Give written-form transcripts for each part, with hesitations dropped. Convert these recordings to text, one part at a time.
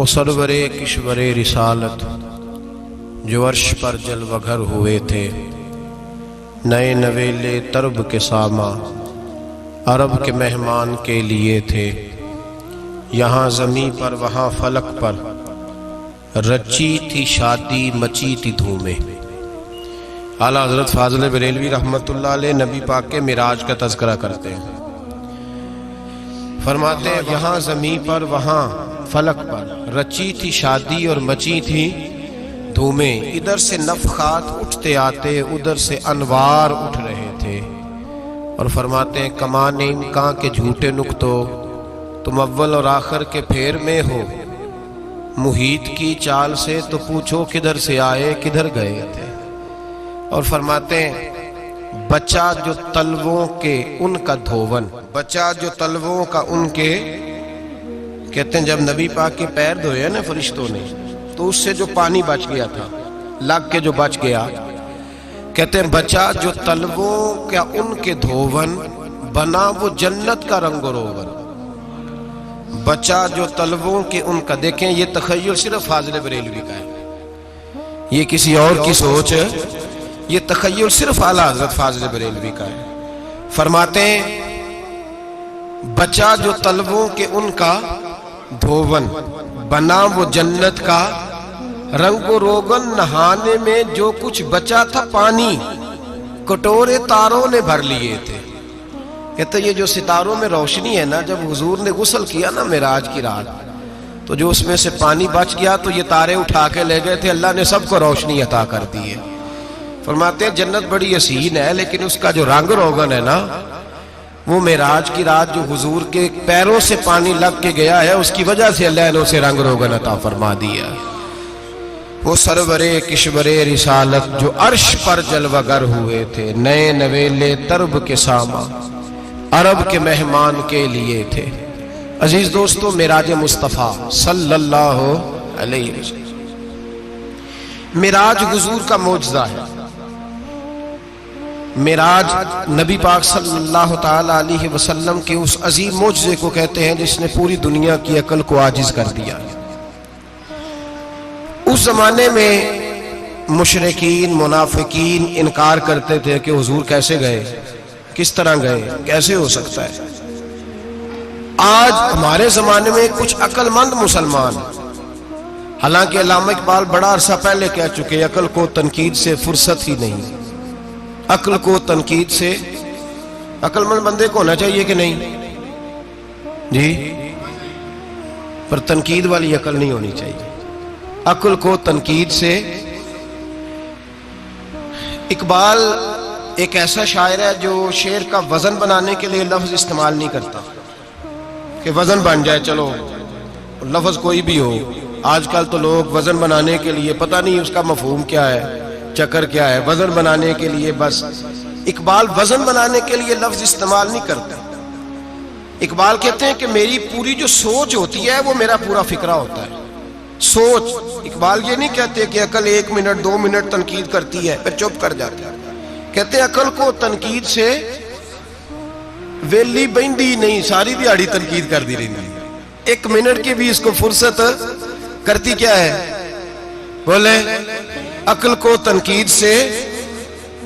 وہ سرور کشور رسالت جو عرش پر جلوہ گر ہوئے تھے، نئے نویلے طرب کے ساما عرب کے مہمان کے لیے تھے، یہاں زمیں پر وہاں فلک پر رچی تھی شادی مچی تھی دھومیں۔ اعلیٰ حضرت فاضل بریلوی رحمۃ اللہ علیہ نبی پاک کے معراج کا تذکرہ کرتے ہیں، فرماتے ہیں یہاں زمیں پر وہاں فلک پر رچی تھی شادی اور مچی تھی دھومیں، ادھر سے نفخات اٹھتے آتے ادھر سے انوار اٹھ رہے تھے، اور فرماتے ہیں کمان امکان کے جھوٹے نکتو، تم اول اور آخر کے پھیر میں ہو، محیط کی چال سے تو پوچھو کدھر سے آئے کدھر گئے تھے۔ اور فرماتے ہیں بچہ جو تلووں کے ان کا دھوون، بچہ جو تلووں کا ان کے، کہتے ہیں جب نبی پاک کے پیر دھوئے نا فرشتوں نے تو اس سے جو پانی بچ گیا تھا لگ کے جو بچ گیا، کہتے ہیں بچہ جو تلووں کا ان کے دھوون بنا وہ جنت کا رنگ و روغن، بچہ جو تلووں کے ان کا۔ دیکھیں یہ تخیل صرف فاضل بریلوی کا ہے، یہ کسی اور کی سوچ ہے، یہ تخیل صرف اعلیٰ حضرت فاضل بریلوی کا ہے۔ فرماتے ہیں بچہ جو تلووں کے ان کا دھوون بنا وہ جنت کا رنگ و روغن، نہانے میں جو کچھ بچا تھا پانی کٹورے تاروں نے بھر لیے تھے۔ کہتے یہ جو ستاروں میں روشنی ہے نا، جب حضور نے غسل کیا نا معراج کی رات تو جو اس میں سے پانی بچ گیا تو یہ تارے اٹھا کے لے گئے تھے، اللہ نے سب کو روشنی عطا کر دی ہے۔ فرماتے ہیں جنت بڑی حسین ہے لیکن اس کا جو رنگ روغن ہے نا، وہ معراج کی رات جو حضور کے پیروں سے پانی لگ کے گیا ہے اس کی وجہ سے اللہ نے اسے رنگ روغن عطا فرما دیا۔ وہ سرور کشور رسالت جو عرش پر جلوہ گر ہوئے تھے، نئے نویلے طرب کے ساما عرب کے مہمان کے لیے تھے۔ عزیز دوستو، معراج مصطفیٰ صلی اللہ علیہ وسلم، معراج حضور کا معجزہ ہے۔ معراج نبی پاک صلی اللہ تعالی علیہ وسلم کے اس عظیم معجزے کو کہتے ہیں جس نے پوری دنیا کی عقل کو عاجز کر دیا۔ اس زمانے میں مشرکین منافقین انکار کرتے تھے کہ حضور کیسے گئے، کس طرح گئے، کیسے ہو سکتا ہے۔ آج ہمارے زمانے میں کچھ عقل مند مسلمان، حالانکہ علامہ اقبال بڑا عرصہ پہلے کہہ چکے عقل کو تنقید سے فرصت ہی نہیں، عقل کو تنقید سے، عقل مند بندے کو ہونا چاہیے کہ نہیں جی، پر تنقید والی عقل نہیں ہونی چاہیے، عقل کو تنقید سے۔ اقبال ایک ایسا شاعر ہے جو شعر کا وزن بنانے کے لیے لفظ استعمال نہیں کرتا کہ وزن بن جائے، چلو لفظ کوئی بھی ہو۔ آج کل تو لوگ وزن بنانے کے لیے پتہ نہیں اس کا مفہوم کیا ہے، چکر کیا ہے، وزن بنانے کے لیے بس۔ اقبال وزن بنانے کے لیے لفظ استعمال نہیں کرتا۔ اقبال کہتے ہیں کہ میری پوری جو سوچ ہوتی ہے وہ میرا پورا فکرہ ہوتا ہے، سوچ۔ اقبال یہ نہیں کہتے کہ عقل 1 منٹ 2 منٹ تنقید کرتی ہے پھر چپ کر جاتی ہے، کہتے ہیں عقل کو تنقید سے ویلی بہندی نہیں، ساری دیہاڑی تنقید کر دی رہی، 1 منٹ کی بھی اس کو فرصت کرتی کیا ہے، بولے عقل کو تنقید سے۔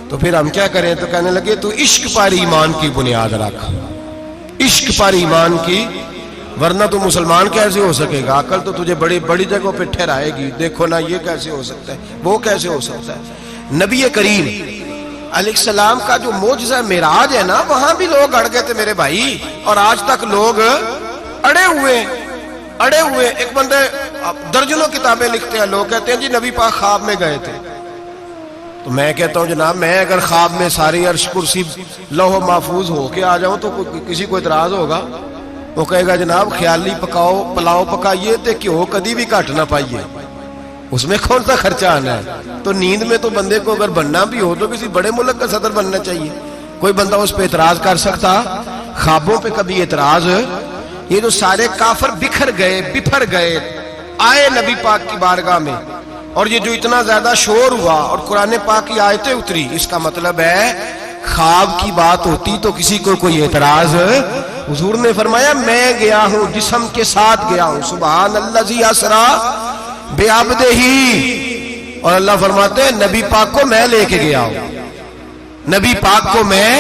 تو پھر ہم کیا کریں، تو کہنے لگے تو عشق پر ایمان کی بنیاد رکھ، عشق پر ایمان کی، ورنہ تو مسلمان کیسے ہو سکے گا، عقل تو تجھے بڑی بڑی جگہوں پہ ٹھہرائے گی، دیکھو نا یہ کیسے ہو سکتا ہے، وہ کیسے ہو سکتا ہے۔ نبی کریم علیہ السلام کا جو معجزہ معراج ہے نا، وہاں بھی لوگ اڑ گئے تھے میرے بھائی، اور آج تک لوگ اڑے ہوئے۔ ایک بندے درجنوں کتابیں لکھتے ہیں، لوگ کہتے ہیں جی نبی پاک خواب میں گئے تھے، تو میں کہتا ہوں جناب میں اگر خواب میں ساری عرش کرسی لوح محفوظ ہو کے آ جاؤں تو کسی کو اعتراض ہوگا، وہ کہے گا جناب خیالی پکاؤ پلاؤ پکائیے تے کیوں کدی بھی گھٹ نہ پائیے، اس میں کون سا خرچہ آنا ہے۔ تو نیند میں تو بندے کو اگر بننا بھی ہو تو کسی بڑے ملک کا صدر بننا چاہیے، کوئی بندہ اس پہ اعتراض کر سکتا، خوابوں پہ کبھی اعتراض۔ یہ جو سارے کافر بکھر گئے آئے نبی پاک کی بارگاہ میں، اور یہ جو اتنا زیادہ شور ہوا اور قرآن پاک کی آیتیں اتری، اس کا مطلب ہے خواب کی بات ہوتی تو کسی کو کوئی اعتراض؟ حضور نے فرمایا میں گیا ہوں، جسم کے ساتھ گیا ہوں، سبحان الذی اسری بعبدہ، اور اللہ فرماتے ہیں نبی پاک کو میں لے کے گیا ہوں، نبی پاک کو میں،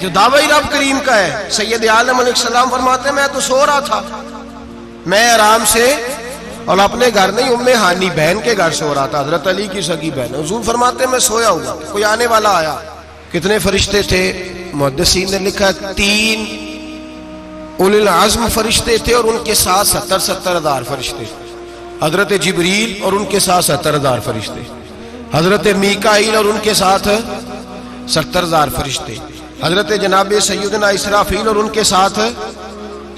جو دعوی رب کریم کا ہے۔ سید عالم علیہ السلام فرماتے ہیں میں تو سو رہا تھا، میں آرام سے، اور اپنے گھر نہیں، ام ہانی بہن کے گھر سو رہا تھا، حضرت علی کی سگی بہن۔ حضور فرماتے ہیں میں سویا ہوا، کوئی آنے والا آیا۔ کتنے فرشتے تھے؟ محدثین نے لکھا 3 اولی العزم فرشتے تھے، اور ان کے ساتھ 70 ہزار فرشتے، حضرت جبریل اور ان کے ساتھ 70 ہزار فرشتے، حضرت میکائیل اور ان کے ساتھ 70 ہزار فرشتے، حضرت جناب سیدنا اسرافیل اور ان کے ساتھ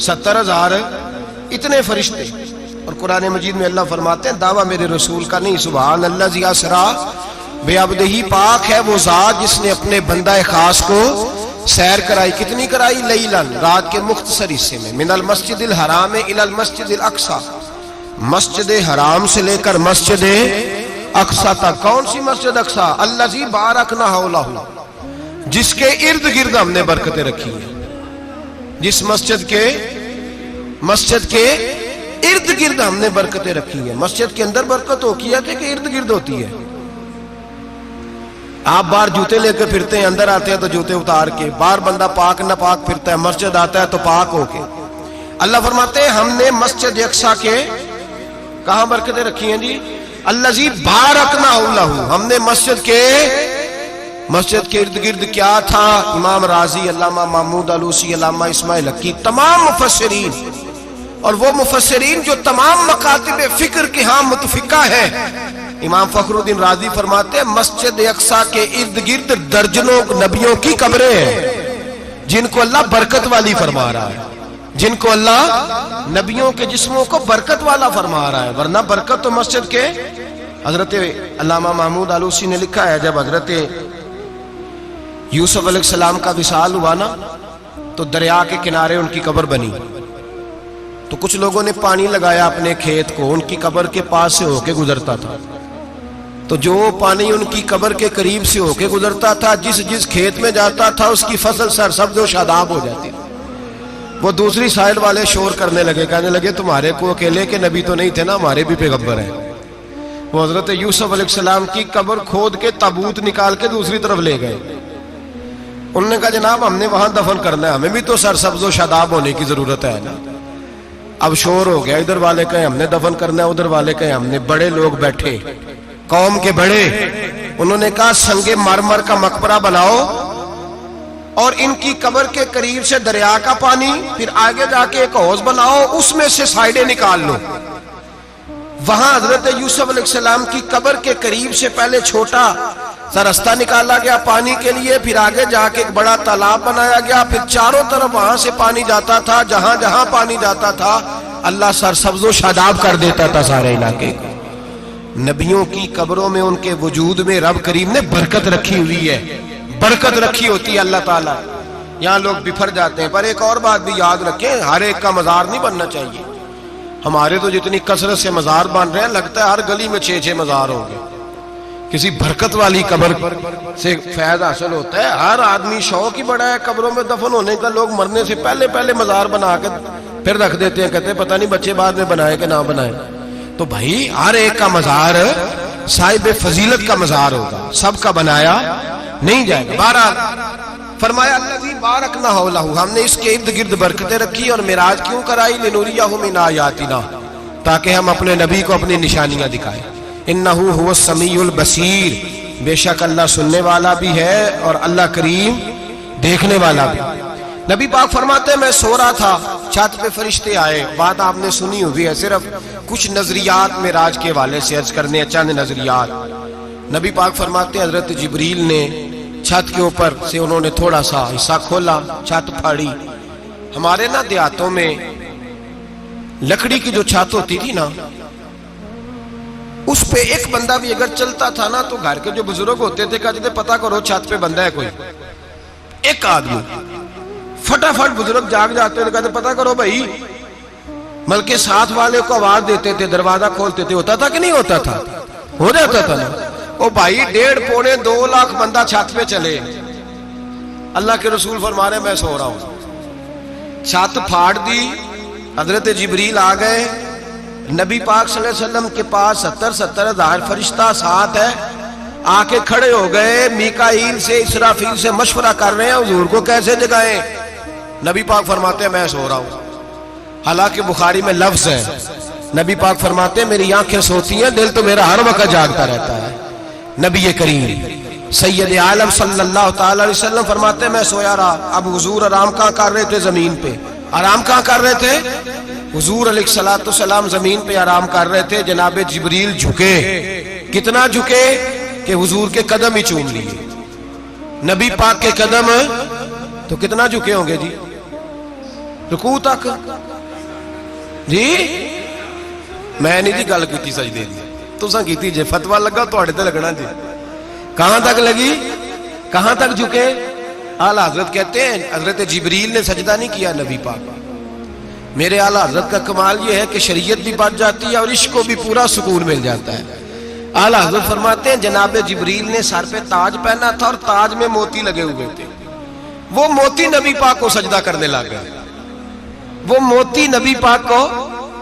70 ہزار، اتنے فرشتے۔ اور قرآن مجید میں اللہ فرماتے ہیں دعویٰ میرے رسول کا نہیں، سبحان الذی اسری بعبدہ، پاک ہے وہ ذات جس نے اپنے بندہ خاص کو سیر کرائی۔ کتنی کرائی؟ لیلاً، رات کے مختصر حصے میں، من المسجد الحرام الی المسجد الاقصی، مسجد حرام سے لے کر مسجد اقصی تک۔ کون سی مسجد اقصی؟ الذی بارکنا حولہ، جس کے ارد گرد ہم نے برکتیں رکھی ہیں، جس مسجد کے ارد گرد ہم نے برکتیں رکھی ہیں۔ مسجد کے اندر برکت ہوتی ہے کہ ارد گرد ہوتی ہے؟ آپ باہر جوتے لے کے پھرتے ہیں، اندر آتے ہیں تو جوتے اتار کے، باہر بندہ پاک نہ پاک پھرتا ہے، مسجد آتا ہے تو پاک ہو کے۔ اللہ فرماتے ہیں ہم نے مسجد اقصی کے کہاں برکتیں رکھی ہیں جی؟ الذی بارکنا حولہ، ہم نے مسجد کے ارد گرد کیا تھا؟ امام رازی، علامہ محمود علوسی، علامہ اسماعیل حقی، تمام مفسرین، اور وہ مفسرین جو تمام مکاتب فکر کے ہاں متفقہ ہے۔ امام فخر الدین رازی فرماتے ہیں مسجد اقصی کے ارد گرد درجنوں نبیوں کی قبریں ہیں، جن کو اللہ برکت والی فرما رہا ہے، جن کو اللہ نبیوں کے جسموں کو برکت والا فرما رہا ہے، ورنہ برکت تو مسجد کے۔ حضرت علامہ محمود علوسی نے لکھا ہے جب حضرت یوسف علیہ السلام کا وصال ہوا نا تو دریا کے کنارے ان کی قبر بنی، تو کچھ لوگوں نے پانی لگایا اپنے کھیت کو، ان کی قبر کے پاس سے ہو کے گزرتا تھا، تو جو پانی ان کی قبر کے قریب سے ہو کے گزرتا تھا، جس کھیت میں جاتا تھا اس کی فصل سرسبز و شاداب ہو جاتی۔ وہ دوسری سائڈ والے شور کرنے لگے، کہنے لگے تمہارے کو اکیلے کے نبی تو نہیں تھے نا، ہمارے بھی پیغمبر ہیں۔ وہ حضرت یوسف علیہ السلام کی قبر کھود کے تابوت نکال کے دوسری طرف لے گئے۔ انہوں نے کہا جناب ہم نے وہاں دفن کرنا ہے، ہمیں بھی تو سرسبز و شاداب ہونے کی ضرورت ہے نا۔ اب شور ہو گیا، ادھر والے کہیں ہم نے دفن کرنا ہے، ادھر والے کہیں ہم نے۔ بڑے لوگ بیٹھے، قوم کے بڑے، انہوں نے کہا سنگ مرمر کا مقبرہ بناؤ اور ان کی قبر کے قریب سے دریا کا پانی، پھر آگے جا کے ایک حوض بناؤ، اس میں سے سائڈیں نکال لو۔ وہاں حضرت یوسف علیہ السلام کی قبر کے قریب سے پہلے چھوٹا سا رستہ نکالا گیا پانی کے لیے، پھر آگے جا کے ایک بڑا تالاب بنایا گیا، پھر چاروں طرف وہاں سے پانی جاتا تھا، جہاں جہاں پانی جاتا تھا اللہ سرسبز و شاداب کر دیتا تھا سارے علاقے کو۔ نبیوں کی قبروں میں ان کے وجود میں رب کریم نے برکت رکھی ہوئی ہے، برکت رکھی ہوتی ہے اللہ تعالیٰ۔ یہاں لوگ بفر جاتے ہیں، پر ایک اور بات بھی یاد رکھیں، ہر ایک کا مزار نہیں بننا چاہیے۔ ہمارے تو جتنی کثرت سے مزار بن رہے ہیں، لگتا ہے ہر گلی میں 6 مزار ہوں گے۔ کسی برکت والی قبر سے فیض حاصل ہوتا ہے۔ ہر آدمی شوق ہی بڑا ہے قبروں میں دفن ہونے کا، لوگ مرنے سے پہلے مزار بنا کے پھر رکھ دیتے ہیں، کہتے ہیں پتہ نہیں بچے بعد میں بنائے کہ نہ بنائے۔ تو بھائی ہر ایک کا مزار صاحب فضیلت کا مزار ہوگا، سب کا بنایا نہیں جائے گا۔ بہرحال فرمایا الذی بارکنا حولہ، ہم نے اس کے ارد گرد برکتیں رکھی، اور معراج کیوں کرائی؟ لنوریہ من آیاتنا، تاکہ ہم اپنے نبی کو اپنی نشانیاں دکھائیں۔ انہ هو السمیع البصیر، بے شک اللہ سننے والا بھی ہے اور اللہ کریم دیکھنے والا بھی۔ نبی پاک فرماتے ہیں میں سو رہا تھا، چھت پہ فرشتے آئے، بات آپ نے سنی ہوئی ہے، صرف کچھ نظریات معراج کے حوالے سے عرض کرنے ہیں، چند نظریات۔ نبی پاک فرماتے ہیں حضرت جبریل نے چھت کے اوپر سے انہوں نے تھوڑا سا حصہ کھولا، چھت پھاڑی۔ ہمارے نا دیہاتوں میں لکڑی کی جو چھت ہوتی تھی نا، اس پہ ایک بندہ بھی اگر چلتا تھا نا تو گھر کے جو بزرگ ہوتے تھے کہتے تھے پتہ کرو چھت پہ بندہ ہے کوئی۔ ایک آدمی فٹافٹ بزرگ جاگ جاتے تھے، کہتے پتہ کرو بھائی، بلکہ ساتھ والے کو آواز دیتے تھے، دروازہ کھولتے تھے۔ ہوتا تھا کہ نہیں ہوتا تھا؟ ہو جاتا تھا نا۔ او بھائی 1.5 پونے 2 لاکھ بندہ چھت پہ چلے، اللہ کے رسول فرما رہے میں سو رہا ہوں. چھت پھاڑ دی, حضرت جبریل آ گئے. نبی پاک صلی اللہ علیہ وسلم کے پاس 70 ہزار فرشتہ ساتھ ہے, آ کے کھڑے ہو گئے. میکائیل سے اسرافیل سے مشورہ کر رہے ہیں حضور کو کیسے جگائیں. نبی پاک فرماتے ہیں میں سو رہا ہوں. حالانکہ بخاری میں لفظ ہے, نبی پاک فرماتے ہیں میری آنکھیں سوتی ہیں, دل تو میرا ہر وقت جاگتا رہتا ہے. نبی کریم سید عالم صلی اللہ تعالی علیہ وسلم فرماتے ہیں میں سویا رہا. اب حضور آرام کہاں کر رہے تھے؟ زمین پہ. آرام کہاں کر رہے تھے؟ حضور علیہ الصلوۃ والسلام زمین پہ آرام کر رہے تھے. جناب جبریل جھکے. کتنا جھکے کہ حضور کے قدم ہی چوم لیے. نبی پاک کے قدم تو کتنا جھکے ہوں گے جی, رکوع تک. جی میں نہیں جی گل کی سجدے دی, تساں کیتی جے. فتویٰ لگا تواڈے تے لگنا جی. کہاں تک لگی, کہاں تک جھکے؟ اعلیٰ حضرت کہتے ہیں حضرت جبریل نے سجدہ نہیں کیا نبی پاک. میرے اعلیٰ حضرت کا کمال یہ ہے کہ شریعت بھی بچ جاتی ہے اور عشق کو بھی پورا سکون مل جاتا ہے. اعلیٰ حضرت فرماتے ہیں جناب جبریل نے سر پہ تاج پہنا تھا اور تاج میں موتی لگے ہوئے تھے. وہ موتی نبی پاک کو سجدہ کرنے لگا. وہ موتی نبی پاک کو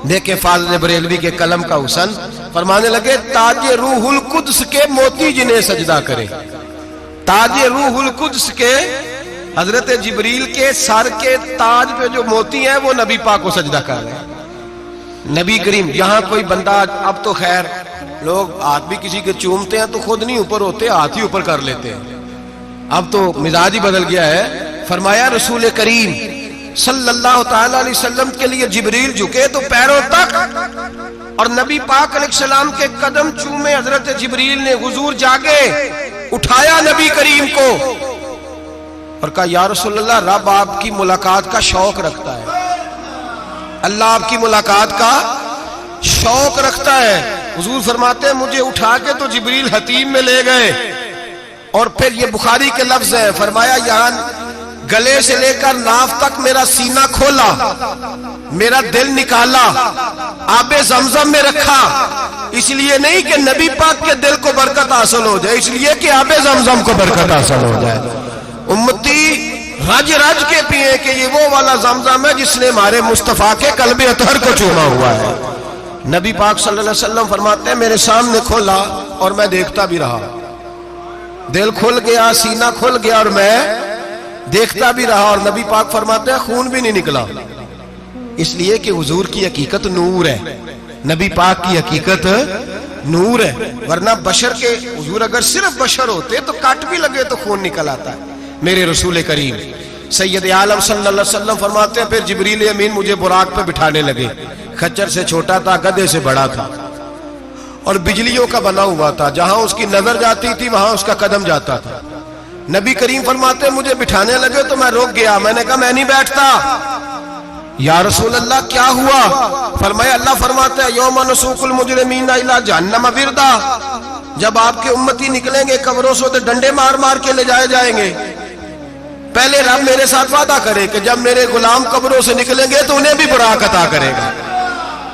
دیکھیں. فاضل بریلوی کے قلم کا حسن فرمانے لگے تاج روح القدس کے موتی جنہیں سجدہ کرے. تاج روح القدس کے حضرت جبریل کے سر کے تاج پہ جو موتی ہیں وہ نبی پاک کو سجدہ کر رہے ہیں. نبی کریم یہاں کوئی بندہ, اب تو خیر لوگ ہاتھ بھی کسی کے چومتے ہیں تو خود نہیں اوپر ہوتے, ہاتھ ہی اوپر کر لیتے ہیں. اب تو مزاج ہی بدل گیا ہے. فرمایا رسول کریم صلی اللہ تعالی علیہ وسلم کے لیے جبریل جھکے تو پیروں تک, اور نبی پاک علیہ السلام کے قدم چومے. حضرت جبریل نے حضور جاگے, اٹھایا نبی کریم کو اور کہا یا رسول اللہ رب آپ کی ملاقات کا شوق رکھتا ہے, اللہ آپ کی ملاقات کا شوق رکھتا ہے. حضور فرماتے ہیں مجھے اٹھا کے تو جبریل حتیم میں لے گئے, اور پھر یہ بخاری کے لفظ ہے. فرمایا یہاں گلے سے لے کر ناف تک میرا سینہ کھولا, میرا دل نکالا, آب زمزم میں رکھا. اس لیے نہیں کہ نبی پاک کے دل کو برکت حاصل ہو جائے, اس لیے کہ آب زمزم کو برکت حاصل ہو جائے. امتی رج رج کے پیئے کہ یہ وہ والا زمزم ہے جس نے ہمارے مصطفیٰ کے قلب اطہر کو چوما ہوا ہے. نبی پاک صلی اللہ علیہ وسلم فرماتے ہیں میرے سامنے کھولا اور میں دیکھتا بھی رہا. دل کھل گیا, سینہ کھل گیا اور میں دیکھتا بھی رہا. اور نبی پاک فرماتے ہیں خون بھی نہیں نکلا, اس لیے کہ حضور کی حقیقت نور ہے. نبی پاک کی حقیقت نور ہے. ورنہ بشر کے حضور اگر صرف بشر ہوتے تو کٹ بھی لگے تو خون نکل آتا ہے. میرے رسول کریم سید عالم صلی اللہ علیہ وسلم فرماتے ہیں پھر جبریل امین مجھے براق پہ بٹھانے لگے. خچر سے چھوٹا تھا, گدھے سے بڑا تھا, اور بجلیوں کا بنا ہوا تھا. جہاں اس کی نظر جاتی تھی وہاں اس کا قدم جاتا تھا. نبی کریم فرماتے ہیں مجھے بٹھانے لگے تو میں رک گیا. میں نے کہا میں نہیں بیٹھتا. یا رسول اللہ کیا ہوا؟ فرمایا اللہ فرماتے ہیں یوم نسوق المجرمین الی جہنم وردا, جب آپ کے امتی نکلیں گے قبروں سے تو ڈنڈے مار مار کے لے جائے جائیں گے. پہلے رب میرے ساتھ وعدہ کرے کہ جب میرے غلام قبروں سے نکلیں گے تو انہیں بھی براق عطا کرے گا.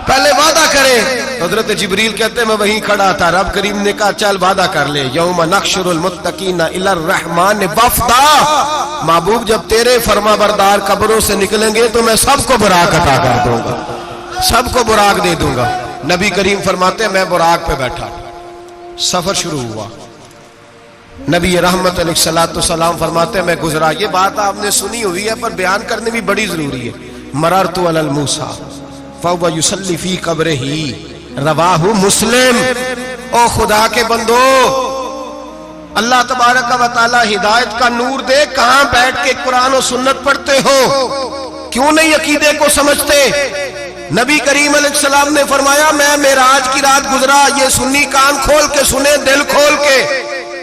پہلے وعدہ کرے. حضرت جبریل کہتے ہیں میں وہیں کھڑا تھا. رب کریم نے کہا چل وعدہ کر لے. یوم نحشر المتقین الی الرحمن وفدا, محبوب جب تیرے فرما بردار قبروں سے نکلیں گے تو میں سب کو براق عطا کر دوں گا, سب کو براق دے دوں گا. نبی کریم فرماتے ہیں میں براق پہ بیٹھا. سفر شروع ہوا. نبی رحمت علیہ الصلوۃ والسلام فرماتے ہیں میں گزرا. یہ بات آپ نے سنی ہوئی ہے پر بیان کرنے بھی بڑی ضروری ہے. مررت علی الموسیٰ فهو یصلی فی قبرہ, رواہ مسلم. او خدا کے بندو, اللہ تبارک و تعالی ہدایت کا نور دے. کہاں بیٹھ کے قرآن و سنت پڑھتے ہو, کیوں نہیں عقیدے کو سمجھتے؟ نبی کریم علیہ السلام نے فرمایا میں معراج کی رات گزرا. یہ سنی کان کھول کے سنے, دل کھول کے.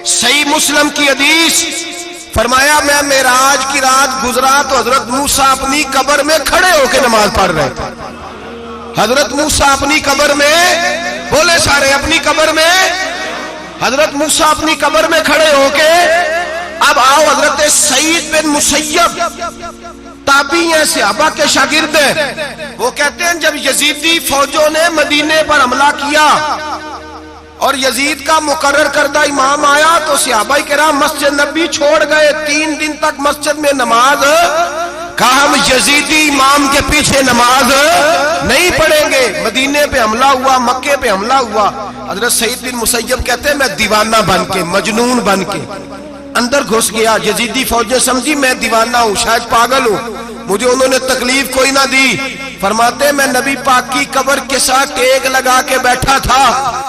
صحیح مسلم کی حدیث. فرمایا میں معراج کی رات گزرا تو حضرت موسیٰ اپنی قبر میں کھڑے ہو کے نماز پڑھ رہے تھے. حضرت موسیٰ اپنی قبر میں, بولے سارے اپنی قبر میں, حضرت موسیٰ اپنی قبر میں کھڑے ہو کے. اب آؤ حضرت سعید بن مسیب تابعی ہیں, صحابہ کے شاگرد ہیں. وہ کہتے ہیں جب یزیدی فوجوں نے مدینے پر حملہ کیا اور یزید کا مقرر کردہ امام آیا تو صحابہ کرام مسجد نبی چھوڑ گئے، 3 دن تک مسجد میں نماز، کہا ہم یزیدی امام کے پیچھے نماز نہیں پڑھیں گے۔ مدینے پہ حملہ ہوا، مکے پہ حملہ ہوا، حضرت سعید بن مسیب کہتے ہیں میں دیوانہ بن کے، مجنون بن کے اندر گھس گیا۔ یزیدی فوجیں سمجھی میں دیوانہ ہوں، شاید پاگل ہوں، مجھے انہوں نے تکلیف کوئی نہ دی۔ فرماتے میں نبی پاک کی قبر کے ساتھ ٹیک لگا کے بیٹھا تھا،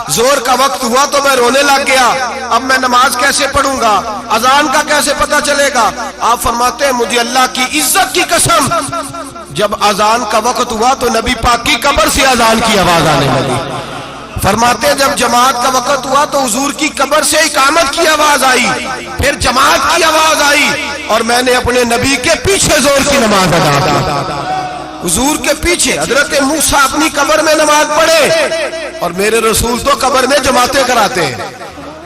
زور کا وقت ہوا تو میں رونے لگ گیا، اب میں نماز کیسے پڑھوں گا، اذان کا کیسے پتہ چلے گا۔ آپ فرماتے ہیں مجھے اللہ کی عزت کی قسم، جب اذان کا وقت ہوا تو نبی پاک کی قبر سے اذان کی آواز آنے لگی۔ فرماتے جب جماعت کا وقت ہوا تو حضور کی قبر سے اقامت کی آواز آئی، پھر جماعت کی آواز آئی، اور میں نے اپنے نبی کے پیچھے زور کی نماز ادا کی۔ حضور کے پیچھے حضرت موسیٰ اپنی قبر میں نماز پڑھے، اور میرے رسول تو قبر میں جماعتیں کراتے ہیں،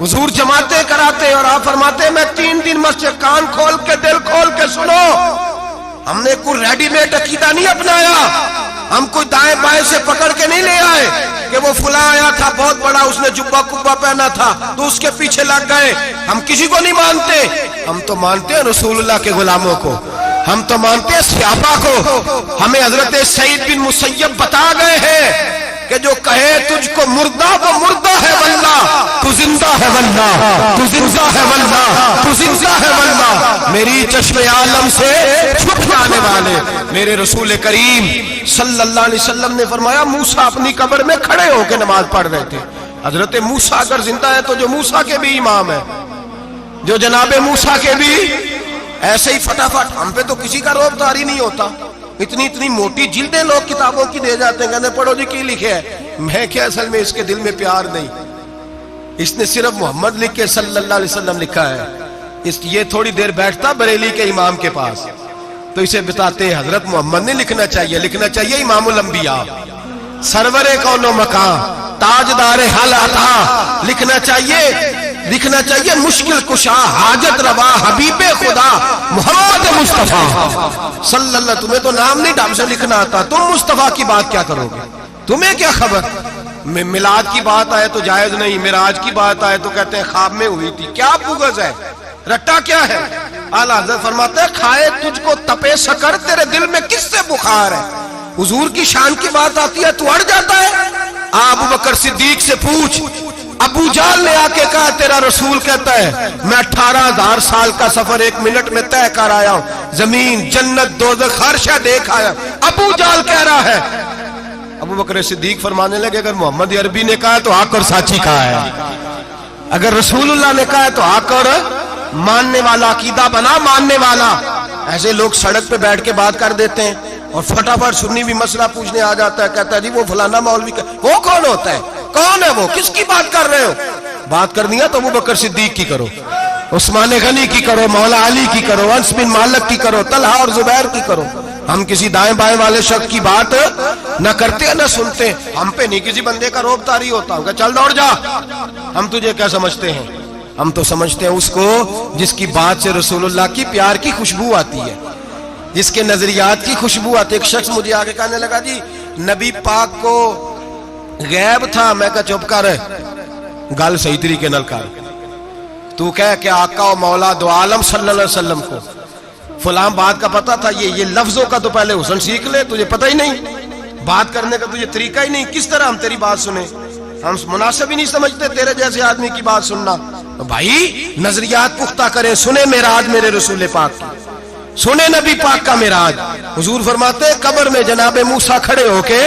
حضور جماعتیں کراتے ہیں۔ اور آپ فرماتے ہیں میں 3 دن مسجد، کان کھول کے دل کھول کے سنو، ہم نے کوئی ریڈی میڈ عقیدہ نہیں اپنایا، ہم کوئی دائیں بائیں سے پکڑ کے نہیں لے آئے کہ وہ فلاں آیا تھا بہت بڑا، اس نے جبہ کبہ پہنا تھا تو اس کے پیچھے لگ گئے۔ ہم کسی کو نہیں مانتے، ہم تو مانتے ہیں رسول اللہ کے غلاموں کو، ہم تو مانتے ہیں صحابہ کو۔ ہمیں حضرت سعید بن مسیب بتا گئے ہیں کہ جو کہے تجھ کو مردہ وہ مردہ ہے واللہ، تو زندہ ہے واللہ، تو زندہ ہے واللہ، تو زندہ ہے واللہ، میری چشم عالم سے چھپ جانے والے میرے رسول کریم صلی اللہ علیہ وسلم نے فرمایا موسیٰ اپنی قبر میں کھڑے ہو کے نماز پڑھ رہے تھے۔ حضرت موسیٰ اگر زندہ ہے تو جو موسیٰ کے بھی امام ہے، جو جناب موسیٰ کے بھی ایسے ہی فٹافٹ، ہم پہ تو کسی کا روب داری نہیں ہوتا، اتنی موٹی جلدیں لوگ کتابوں کی دے جاتے ہیں، کہتے ہیں پڑھو جی کی لکھے ہے، میں کیا اصل میں اس کے دل میں پیار نہیں، اس نے صرف محمد لکھ کے صلی اللہ علیہ وسلم لکھا ہے، یہ تھوڑی دیر بیٹھتا بریلی کے امام کے پاس تو اسے بتاتے ہیں حضرت محمد نے لکھنا چاہیے، لکھنا چاہیے امام الانبیاء، سرور کون و مکان، تاجدار حل عطا، لکھنا چاہیے مشکل کشا، حاجت روا، حبیب خدا محمد مصطفیٰ صلی اللہ۔ تمہیں تو نام نہیں ڈھنگ سے لکھنا آتا، تم مصطفیٰ کی بات کیا کرو گے، تمہیں کیا خبر۔ میلاد کی بات آئے تو جائز نہیں، معراج کی بات آئے تو کہتے ہیں خواب میں ہوئی تھی، کیا بغض ہے، رٹا کیا ہے۔ اعلیٰ حضرت فرماتے ہیں کھائے تجھ کو تپے سکر، تیرے دل میں کس سے بخار ہے۔ حضور کی شان کی بات آتی ہے تو اڑ جاتا ہے۔ ابو بکر صدیق سے پوچھ، ابو جہل نے آ کے کہا تیرا رسول کہتا ہے میں 18,000 سال کا سفر 1 منٹ میں طے کر آیا ہوں، زمین جنت دوزخ ہر شے دیکھ آیا۔ ابو جہل کہہ رہا ہے، ابو بکر صدیق فرمانے لگے اگر محمد عربی نے کہا تو حق اور سچی کہا ہے، اگر رسول اللہ نے کہا تو حق اور ماننے والا، عقیدہ بنا ماننے والا۔ ایسے لوگ سڑک پہ بیٹھ کے بات کر دیتے ہیں اور فٹافٹ سنی بھی مسئلہ پوچھنے آ جاتا ہے، کہتا ہے جی وہ فلانا مولوی وہ کون ہوتا ہے، کون ہے وہ، کس کی بات کر رہے ہو۔ بات کرنی ہے تو ابو بکر صدیق کی کرو، عثمان غنی کی کرو، مولا علی کی کرو، انس بن مالک کی کرو، طلحہ اور زبیر کی کرو۔ ہم کسی دائیں بائیں والے شخص کی بات نہ کرتے ہیں نہ سنتے، ہم پہ نہیں کسی بندے کا روب طاری ہوتا، کہ چل دوڑ جا، ہم تجھے کیا سمجھتے ہیں، ہم تو سمجھتے ہیں اس کو جس کی بات سے رسول اللہ کی پیار کی خوشبو آتی ہے، جس کے نظریات کی خوشبو آتی ہے۔ ایک شخص مجھے آگے کہنے لگا جی نبی پاک کو غیب تھا، میں کہا چپ کر، گل صحیح طریقے نال کر، تو کہہ کہ آقا و مولا دو عالم صلی اللہ علیہ وسلم کو فلاں بات کا پتہ تھا، یہ لفظوں کا تو پہلے حسن سیکھ لے، تجھے پتہ ہی نہیں، بات کرنے کا تجھے طریقہ ہی نہیں، کس طرح ہم تیری بات سنیں، ہم مناسب ہی نہیں سمجھتے تیرے جیسے آدمی کی بات سننا۔ تو بھائی نظریات پختہ کریں، سنیں معراج میرے رسول پاک کی، سنیں نبی پاک کا معراج۔ حضور فرماتے ہیں قبر میں جناب موسیٰ کھڑے ہو کے،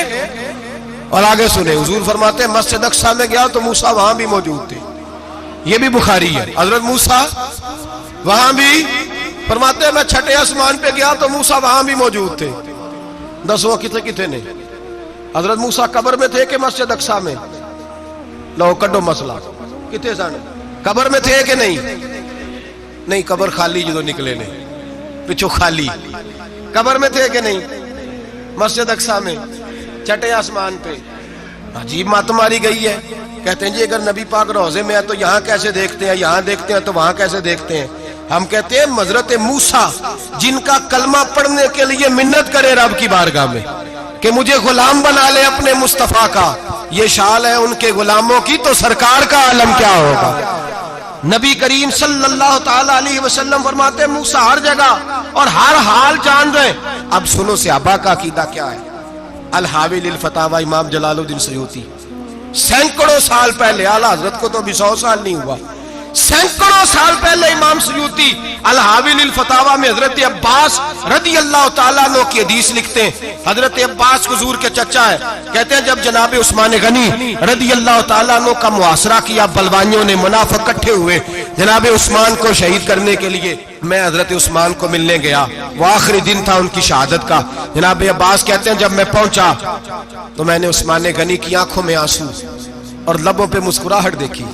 اور آگے سنیں حضور فرماتے ہیں مسجد اقصیٰ میں گیا تو موسیٰ وہاں بھی موجود تھے، یہ بھی بخاری ہے، حضرت موسیٰ وہاں بھی، فرماتے ہیں میں 6 آسمان پہ گیا تو موسیٰ وہاں بھی موجود تھے۔ 10 کتنے نے حضرت موسیٰ قبر میں تھے کہ مسجد اقصیٰ میں؟ لو کڈو مسئلہ، کتنے سن قبر میں تھے کہ نہیں؟ قبر خالی جو نکلے نے پچھو خالی، قبر میں تھے کہ نہیں؟ مسجد اقصیٰ میں 6 آسمان پہ۔ عجیب مات ماری گئی ہے، کہتے ہیں جی اگر نبی پاک روضے میں ہے تو یہاں کیسے دیکھتے ہیں، یہاں دیکھتے ہیں تو وہاں کیسے دیکھتے ہیں۔ ہم کہتے ہیں حضرت موسیٰ جن کا کلمہ پڑھنے کے لیے منت کرے رب کی بارگاہ میں کہ مجھے غلام بنا لے اپنے مصطفیٰ کا، یہ شال ہے ان کے غلاموں کی تو سرکار کا عالم کیا ہوگا۔ نبی کریم صلی اللہ تعالی علیہ وسلم فرماتے ہیں موسیٰ ہر جگہ اور ہر حال جان رہے۔ اب سنو صحابہ کا عقیدہ کیا ہے۔ الحاوی للفتاوی امام جلال الدین سیوطی سینکڑوں سال پہلے، اعلیٰ حضرت کو تو ابھی 100 سال نہیں ہوا، سینکڑوں سال پہلے امام سیوطی الحاوی للفتاوی میں حضرت عباس رضی اللہ تعالیٰ عنہ کی حدیث لکھتے ہیں۔ حضرت عباس حضور کے چچا ہے، کہتے ہیں جب جناب عثمان غنی رضی اللہ تعالیٰ عنہ کا محاصرہ کیا، بلوانیوں نے منافق اکٹھے ہوئے جناب عثمان کو شہید کرنے کے لیے، میں حضرت عثمان کو ملنے گیا، وہ آخری دن تھا ان کی شہادت کا۔ جناب عباس کہتے ہیں جب میں پہنچا تو میں نے عثمان غنی کی آنکھوں میں آنسو اور لبوں پہ مسکراہٹ دیکھی،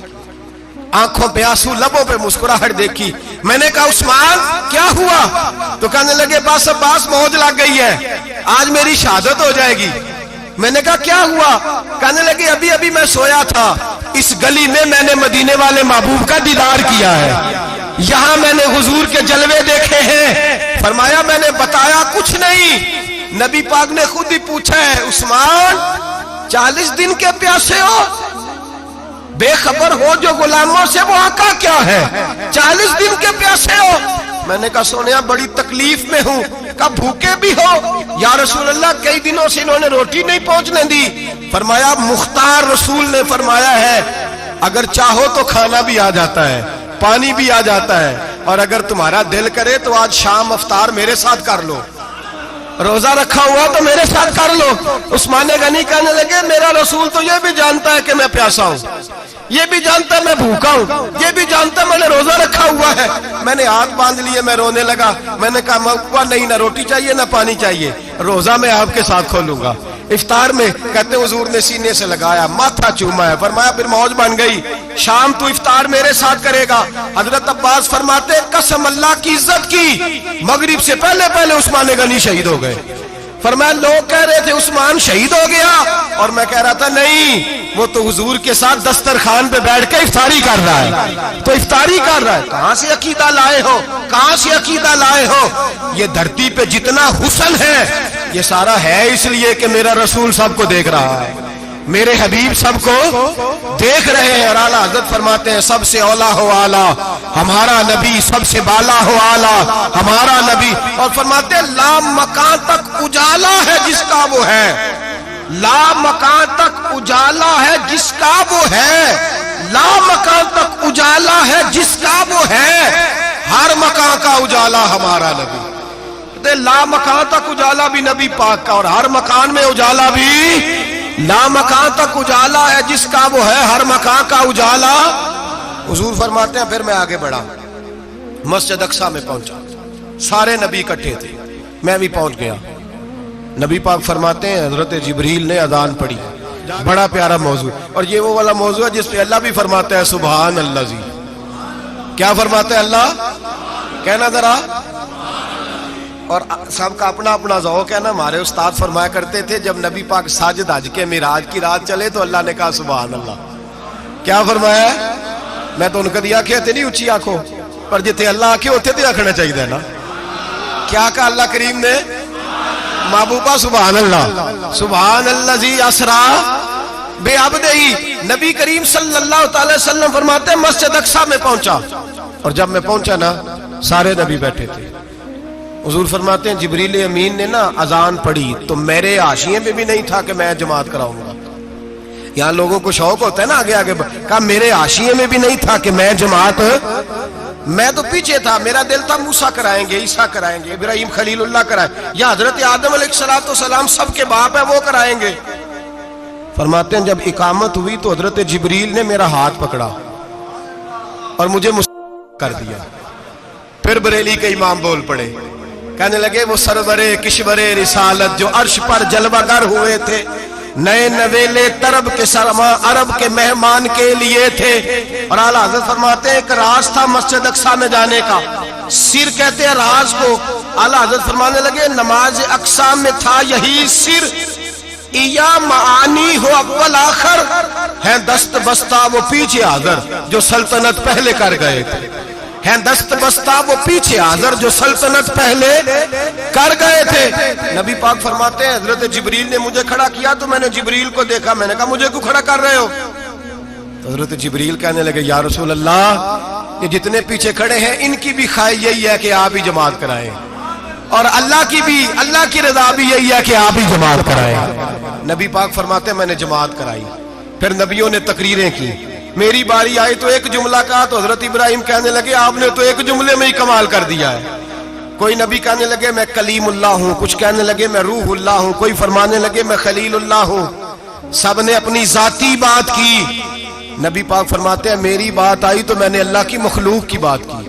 آنکھوں پہ آنسو لبوں پہ مسکراہٹ دیکھی۔ میں نے کہا عثمان کیا ہوا؟ تو کہنے لگے بس عباس موج لگ گئی ہے، آج میری شہادت ہو جائے گی۔ میں نے کہا کیا ہوا؟ کہنے لگے ابھی ابھی میں سویا تھا، اس گلی میں میں نے مدینے والے محبوب کا دیدار کیا ہے، یہاں میں نے حضور کے جلوے دیکھے ہیں۔ فرمایا میں نے بتایا کچھ نہیں، نبی پاک نے خود ہی پوچھا ہے عثمان 40 دن کے پیاسے ہو، بے خبر ہو جو غلاموں سے وہاں کا کیا ہے، 40 دن کے پیاسے ہو۔ میں نے کہا سونیا بڑی تکلیف میں ہوں۔ کہا بھوکے بھی ہو؟ یا رسول اللہ کئی دنوں سے انہوں نے روٹی نہیں پہنچنے دی۔ فرمایا مختار رسول نے فرمایا ہے اگر چاہو تو کھانا بھی آ جاتا ہے، پانی بھی آ جاتا ہے، اور اگر تمہارا دل کرے تو آج شام افطار میرے ساتھ کر لو، روزہ رکھا ہوا تو میرے ساتھ کر لو۔ عثمان غنی کہنے لگے میرا رسول تو یہ بھی جانتا ہے کہ میں پیاسا ہوں، یہ بھی جانتا ہے میں بھوکا ہوں، یہ بھی جانتا ہے میں نے روزہ رکھا ہوا ہے۔ میں نے ہاتھ باندھ لیے، میں رونے لگا۔ میں نے کہا نہیں، نہ روٹی چاہیے نہ پانی چاہیے، روزہ میں آپ کے ساتھ کھولوں گا۔ افطار میں کہتے ہیں حضور نے سینے سے لگایا، ماتھا چوما ہے، فرمایا پھر موج بن گئی، شام تو افطار میرے ساتھ کرے گا۔ حضرت عباس فرماتے قسم اللہ کی عزت کی، مغرب سے پہلے پہلے عثمان غنی شہید ہو گئے۔ فرمایا لوگ کہہ رہے تھے عثمان شہید ہو گیا، اور میں کہہ رہا تھا نہیں، وہ تو حضور کے ساتھ دسترخوان پہ بیٹھ کے افطاری کر رہا ہے، تو افطاری کر رہا ہے۔ کہاں سے عقیدہ لائے ہو، کہاں سے عقیدہ لائے ہو؟ یہ دھرتی پہ جتنا حسن ہے یہ سارا ہے اس لیے کہ میرا رسول سب کو دیکھ رہا ہے، میرے حبیب سب کو دیکھ رہے ہیں۔ اور اعلیٰ حضرت فرماتے ہیں سب سے اولا ہو اعلیٰ ہمارا نبی، سب سے بالا ہو اعلیٰ ہمارا نبی۔ اور فرماتے ہیں لا مکان تک اجالا ہے جس کا وہ ہے، لا مکان تک اجالا ہے جس کا وہ ہے، لا مکان تک اجالا ہے جس کا وہ ہے، ہر مکان کا اجالا ہمارا نبی۔ لا مکان تک اجالا بھی نبی پاک کا، اور ہر مکان میں اجالا بھی، لا مکان تک اجالا ہے جس کا وہ ہے، ہر مکان کا اجالا۔ حضور فرماتے ہیں پھر میں آگے بڑھا، مسجد اقصی میں پہنچا، سارے نبی اکٹھے تھے، میں بھی پہنچ گیا۔ نبی پاک فرماتے ہیں حضرت جبریل نے اذان پڑھی، بڑا پیارا موضوع، اور یہ وہ والا موضوع ہے جس پہ اللہ بھی فرماتا ہے سبحان اللہ جی۔ کیا فرماتا ہے اللہ؟ کہنا ذرا، اور سب کا اپنا اپنا ذوق ہے نا۔ ہمارے استاد فرمایا کرتے تھے جب نبی پاک ساجد حج کے معراج کی رات چلے تو اللہ نے کہا سبحان اللہ۔ کیا فرمایا؟ میں تو ان کا دیا کہتے نہیں اچھی آنکھوں پر جتنے اللہ آنکھیں ہوتے تھے آنکھنا چاہیے نا۔ کیا کہا اللہ کریم نے؟ محبوبہ سبحان اللہ، سبحان الذی اسرا بے عبدہی۔ نبی کریم صلی اللہ تعالی وسلم فرماتے ہیں مسجد اقصی میں پہنچا، اور جب میں پہنچا نا سارے نبی بیٹھے تھے۔ حضور فرماتے ہیں جبریل امین نے نا اذان پڑھی تو میرے حاشیے میں بھی نہیں تھا کہ میں جماعت کراؤں گا۔ یہاں لوگوں کو شوق ہوتا ہے نا آگے آگے، کہا میرے حاشیے میں بھی نہیں تھا کہ میں جماعت، میں تو پیچھے تھا، میرا دل تھا موسیٰ کرائیں گے، عیسیٰ کرائیں گے، ابراہیم خلیل اللہ کرائیں، یا حضرت آدم علیہ السلام سب کے باپ ہے وہ کرائیں گے۔ فرماتے ہیں جب اقامت ہوئی تو حضرت جبریل نے میرا ہاتھ پکڑا اور مجھے کر دیا۔ پھر بریلی کے امام بول پڑے، کہنے لگے وہ سرورے کشورے رسالت جو عرش پر جلوہ گر ہوئے تھے، نئے نویلے طرب کے سرما عرب کے مہمان کے لیے تھے۔ اور اعلیٰ حضرت فرماتے ہیں ایک راز تھا مسجد اقصی میں جانے کا، سر کہتے ہیں راز کو۔ اعلیٰ حضرت فرمانے لگے نماز اقصی میں تھا یہی سر، یا معانی ہو اول آخر، ہے دست بستہ وہ پیچھے حاضر جو سلطنت پہلے کر گئے تھے۔ ہیں دست بستہ وہ پیچھے حاضر جو سلطنت پہلے کر گئے تھے۔ نبی پاک فرماتے ہیں حضرت جبریل نے مجھے کھڑا کیا تو میں نے جبریل کو دیکھا، میں نے کہا مجھے کیوں کھڑا کر رہے ہو؟ تو حضرت جبریل کہنے لگے یا رسول اللہ یہ جتنے پیچھے کھڑے ہیں ان کی بھی خواہش یہی ہے کہ آپ ہی جماعت کرائیں، اور اللہ کی رضا بھی یہی ہے کہ آپ ہی جماعت کرائیں۔ نبی پاک فرماتے ہیں میں نے جماعت کرائی، پھر نبیوں نے تقریریں کی، میری باری آئی تو ایک جملہ کہا تو حضرت ابراہیم کہنے لگے آپ نے تو ایک جملے میں ہی کمال کر دیا ہے۔ کوئی نبی کہنے لگے میں کلیم اللہ ہوں، کچھ کہنے لگے میں روح اللہ ہوں، کوئی فرمانے لگے میں خلیل اللہ ہوں، سب نے اپنی ذاتی بات کی۔ نبی پاک فرماتے ہیں میری بات آئی تو میں نے اللہ کی مخلوق کی بات کی،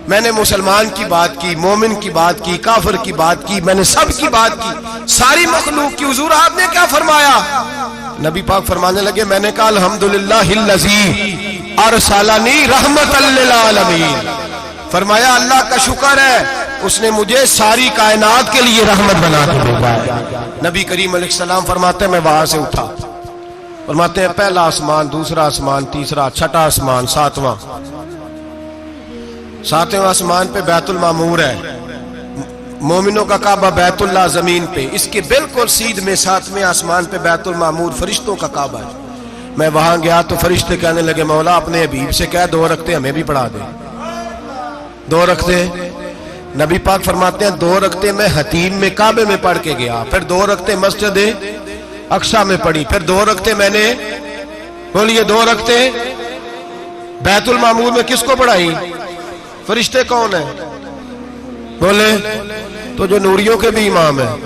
میں نے مسلمان کی بات کی، مومن کی بات کی، کافر کی بات کی، میں نے سب کی بات کی، ساری مخلوق کی۔ حضور آپ نے کیا فرمایا؟ نبی پاک فرمانے لگے میں نے کہا الحمدللہ الذی ارسلنی رحمت للعالمین، فرمایا اللہ کا شکر ہے اس نے مجھے ساری کائنات کے لیے رحمت بنا کے بھیجا ہے۔ نبی کریم علیہ السلام فرماتے ہیں میں وہاں سے اٹھا، فرماتے ہیں پہلا آسمان، دوسرا آسمان، تیسرا، چھٹا آسمان، ساتواں آسمان پہ بیت المعمور ہے، مومنوں کا کعبہ بیت اللہ زمین پہ، اس کے بالکل سیدھ میں ساتویں آسمان پہ بیت المعمور فرشتوں کا کعبہ ہے۔ میں وہاں گیا تو فرشتے کہنے لگے مولا اپنے حبیب سے کہہ 2 رکعتیں ہمیں بھی پڑھا دے، 2 رکعتیں۔ نبی پاک فرماتے ہیں 2 رکعتیں میں حتیم میں کعبے میں پڑھ کے گیا، پھر 2 رکعتیں مسجد اقصی میں پڑھی، پھر 2 رکعتیں میں نے بولیے 2 رکعتیں بیت المعمور میں کس کو پڑھائی؟ فرشتے کون ہیں بولے؟ تو جو نوریوں کے بھی امام ہیں۔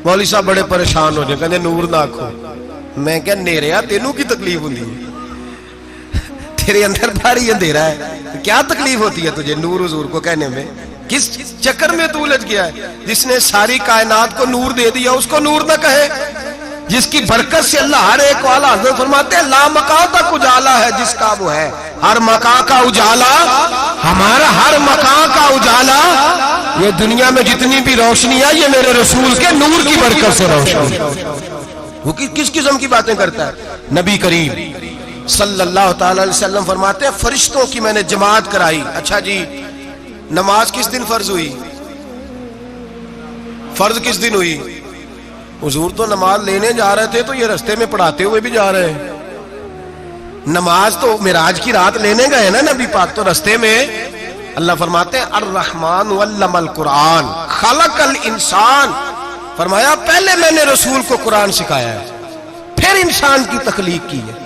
مولوی صاحب بڑے پریشان ہو جائے، کہتے نور نہ آکھو۔ میں کہ نیریا تینوں کی تکلیف ہوتی ہے، تیرے اندر بھاری اندھیرا ہے، کیا تکلیف ہوتی ہے تجھے نور حضور کو کہنے میں؟ کس چکر میں تو الجھ گیا ہے؟ جس نے ساری کائنات کو نور دے دیا اس کو نور نہ کہے، جس کی برکت سے اللہ ہر ایک والا، حضرت فرماتے ہیں لا مکان تک اجالا ہے جس کا وہ ہے، ہر مکان کا اجالا ہمارا، ہر مکان کا اجالا، یہ دنیا میں جتنی بھی روشنی ہے یہ میرے رسول کے نور کی برکت سے روشنی۔ وہ کس قسم کی باتیں کرتا ہے؟ نبی کریم صلی اللہ تعالی علیہ وسلم فرماتے ہیں فرشتوں کی میں نے جماعت کرائی۔ اچھا جی نماز کس دن فرض ہوئی؟ فرض کس دن ہوئی؟ حضور تو نماز لینے جا رہے تھے تو یہ رستے میں پڑھاتے ہوئے بھی جا رہے ہیں۔ نماز تو معراج کی رات لینے گئے نا نبی پاک، تو رستے میں اللہ فرماتے ہیں الرحمن علم القرآن خلق الانسان، فرمایا پہلے میں نے رسول کو قرآن سکھایا ہے پھر انسان کی تخلیق کی ہے۔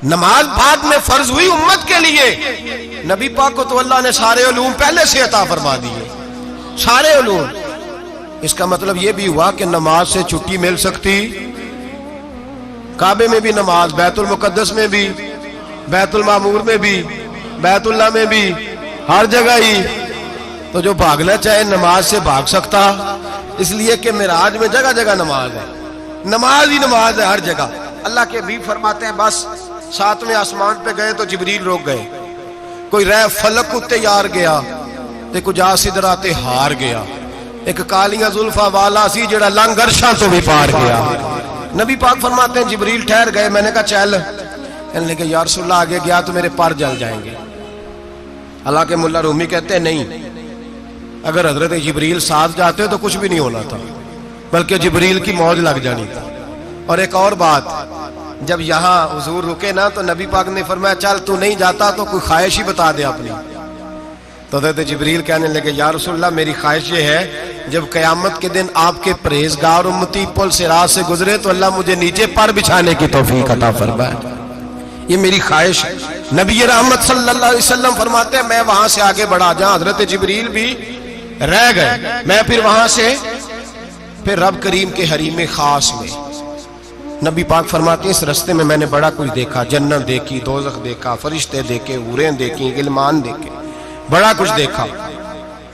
نماز بعد میں فرض ہوئی امت کے لیے، نبی پاک کو تو اللہ نے سارے علوم پہلے سے عطا فرما دیے، سارے علوم۔ اس کا مطلب یہ بھی ہوا کہ نماز سے چھٹی مل سکتی، کعبے میں بھی نماز، بیت المقدس میں بھی، بیت المعمور میں بھی، بیت اللہ میں بھی، ہر جگہ ہی۔ تو جو بھاگنا چاہے نماز سے بھاگ سکتا، اس لیے کہ معراج میں جگہ جگہ نماز ہے، نماز ہی نماز ہے ہر جگہ۔ اللہ کے حبیب فرماتے ہیں بس 7ویں آسمان پہ گئے تو جبریل روک گئے، کوئی رہ فلک اتے یار گیا تے کچھ سدراتے ہار گیا، ایک کالیاں زلفا والا سی جڑا لنگ عرشاں تو بھی پار گیا۔ نبی پاک فرماتے ہیں جبریل ٹھہر گئے، میں نے کہا چل، کہنے لگے یا رسول اللہ آگے گیا تو میرے پر جل جائیں گے۔ حالانکہ ملا رومی کہتے ہیں نہیں، اگر حضرت جبریل ساتھ جاتے تو کچھ بھی نہیں ہونا تھا، بلکہ جبریل کی موج لگ جانی تھی۔ اور ایک اور بات، جب یہاں حضور رکے نا تو نبی پاک نے فرمایا چل تو نہیں جاتا تو کوئی خواہش ہی بتا دے اپنی۔ تو حضرت جبریل کہنے لگے یا رسول اللہ میری خواہش یہ ہے جب قیامت کے دن آپ کے پرہیزگار امتی پل صراط سے گزرے تو اللہ مجھے نیچے پر بچھانے کی توفیق عطا فرمائے، یہ میری خواہش ہے۔ نبی رحمت صلی اللہ علیہ وسلم فرماتے ہیں میں وہاں سے آگے بڑھا جہاں حضرت جبریل بھی رہ گئے، میں پھر وہاں سے پھر رب کریم کے حریم خاص میں۔ نبی پاک فرماتے ہیں اس رستے میں نے بڑا کچھ دیکھا، جنت دیکھی، دوزخ دیکھا، فرشتے دیکھے، حوریں دیکھی، غلمان دیکھے، بڑا کچھ دیکھا۔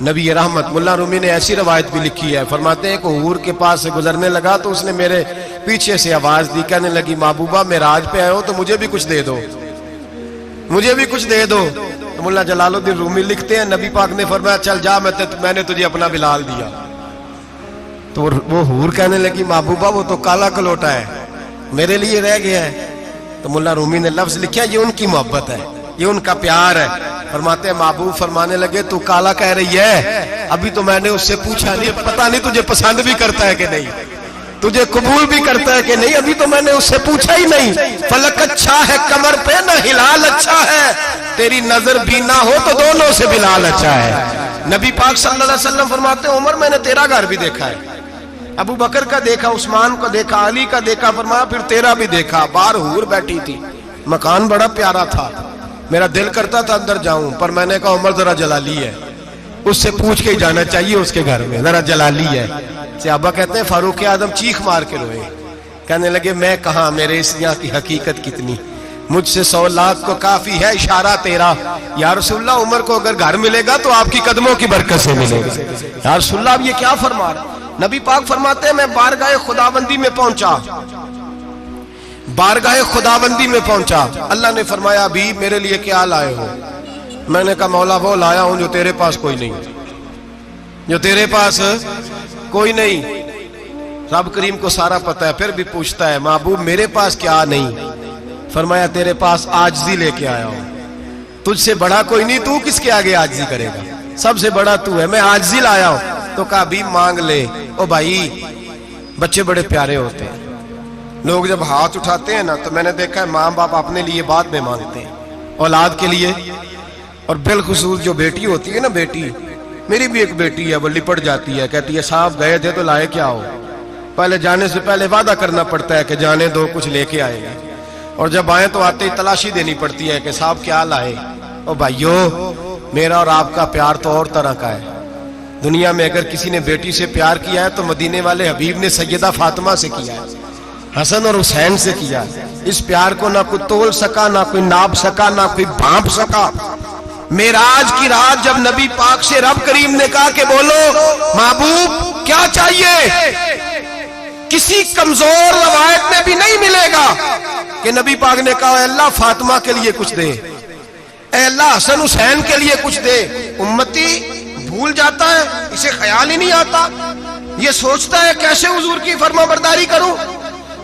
نبی رحمت ملا رومی نے ایسی روایت بھی لکھی ہے، فرماتے ہیں کہ حور کے پاس سے گزرنے لگا تو اس نے میرے پیچھے سے آواز دی، کہنے لگی محبوبہ معراج پہ آئے ہو تو مجھے بھی کچھ دے دو، مجھے بھی کچھ دے دو۔ تو ملا جلال الدین رومی لکھتے ہیں نبی پاک نے فرمایا چل جا میں نے تجھے اپنا بلال دیا۔ تو وہ حور کہنے لگی محبوبہ وہ تو کالا کلوٹا ہے، میرے لیے رہ گیا ہے۔ تو ملا رومی نے لفظ لکھا یہ ان کی محبت ہے، یہ ان کا پیار ہے۔ فرماتے ہیں محبوب فرمانے لگے تو کالا کہہ رہی ہے، ابھی تو میں نے اس سے پوچھا نہیں، پتہ نہیں تجھے پسند بھی کرتا ہے کہ نہیں، تجھے قبول بھی کرتا ہے کہ نہیں، ابھی تو میں نے اس سے پوچھا ہی نہیں۔ فلک اچھا ہے کمر پہ نہ ہلال اچھا ہے، تیری نظر بھی نہ ہو تو دونوں سے بلال اچھا ہے۔ نبی پاک صلی اللہ علیہ وسلم فرماتے ہیں عمر میں نے تیرا گھر بھی دیکھا ہے، ابو بکر کا دیکھا، عثمان کا دیکھا، علی کا دیکھا، فرمایا پھر تیرا بھی دیکھا، باہر حور بیٹھی تھی، مکان بڑا پیارا تھا، میرا دل کرتا تھا اندر جاؤں، پر میں نے کہا عمر ذرا جلالی ہے، اس سے پوچھ کے ہی جانا چاہیے اس کے گھر میں، ذرا جلالی ہے۔ صحابہ کہتے ہیں فاروق اعظم چیخ مار کے روئے، کہنے لگے میں کہاں، میرے اس یہاں کی حقیقت کتنی، مجھ سے 100 لاکھ کو کافی ہے اشارہ تیرا، یا رسول اللہ عمر کو اگر گھر ملے گا تو آپ کی قدموں کی برکت سے ملے گا۔ یا رسول اللہ اب یہ کیا فرما رہا؟ نبی پاک فرماتے ہیں میں بارگاہ خداوندی میں پہنچا، بارگاہ خداوندی میں پہنچا، اللہ نے فرمایا ابھی میرے لیے کیا لائے ہو؟ میں نے کہا مولا وہ لایا ہوں جو تیرے پاس کوئی نہیں، جو تیرے پاس کوئی نہیں۔ رب کریم کو سارا پتہ ہے، پھر بھی پوچھتا ہے محبوب میرے پاس کیا نہیں؟ فرمایا تیرے پاس عاجزی لے کے آیا ہوں، تجھ سے بڑا کوئی نہیں، تو کس کے آگے عاجزی کرے گا، سب سے بڑا تو ہے، میں عاجزی لایا ہوں۔ تو کہا بھی مانگ لے۔ او بھائی بچے بڑے پیارے ہوتے ہیں، لوگ جب ہاتھ اٹھاتے ہیں نا تو میں نے دیکھا ہے ماں باپ اپنے لیے بعد میں مانگتے ہیں، اولاد کے لیے، اور بالخصوص جو بیٹی ہوتی ہے نا، بیٹی میری بھی ایک بیٹی ہے، وہ لپٹ جاتی ہے، کہتی ہے صاحب گئے تھے تو لائے کیا ہو؟ پہلے جانے سے پہلے وعدہ کرنا پڑتا ہے کہ جانے دو کچھ لے کے آئے گا، اور جب آئیں تو آتے ہی تلاشی دینی پڑتی ہے کہ صاحب کیا لائے۔ او بھائیو میرا اور آپ کا پیار تو اور طرح کا ہے، دنیا میں اگر کسی نے بیٹی سے پیار کیا ہے تو مدینے والے حبیب نے سیدہ فاطمہ سے کیا ہے، حسن اور حسین سے کیا ہے۔ اس پیار کو نہ کوئی تول سکا، نہ کوئی ناپ سکا، نہ کوئی بھانپ سکا۔ معراج کی رات جب نبی پاک سے رب کریم نے کہا کہ بولو محبوب کیا چاہیے، کسی کمزور روایت میں بھی نہیں ملے گا کہ نبی پاک نے کہا اے اللہ فاطمہ کے لیے کچھ دے، اے اللہ حسن حسین کے لیے کچھ دے۔ امتی بھول جاتا ہے، اسے خیال ہی نہیں آتا، یہ سوچتا ہے کیسے حضور کی فرما برداری کروں۔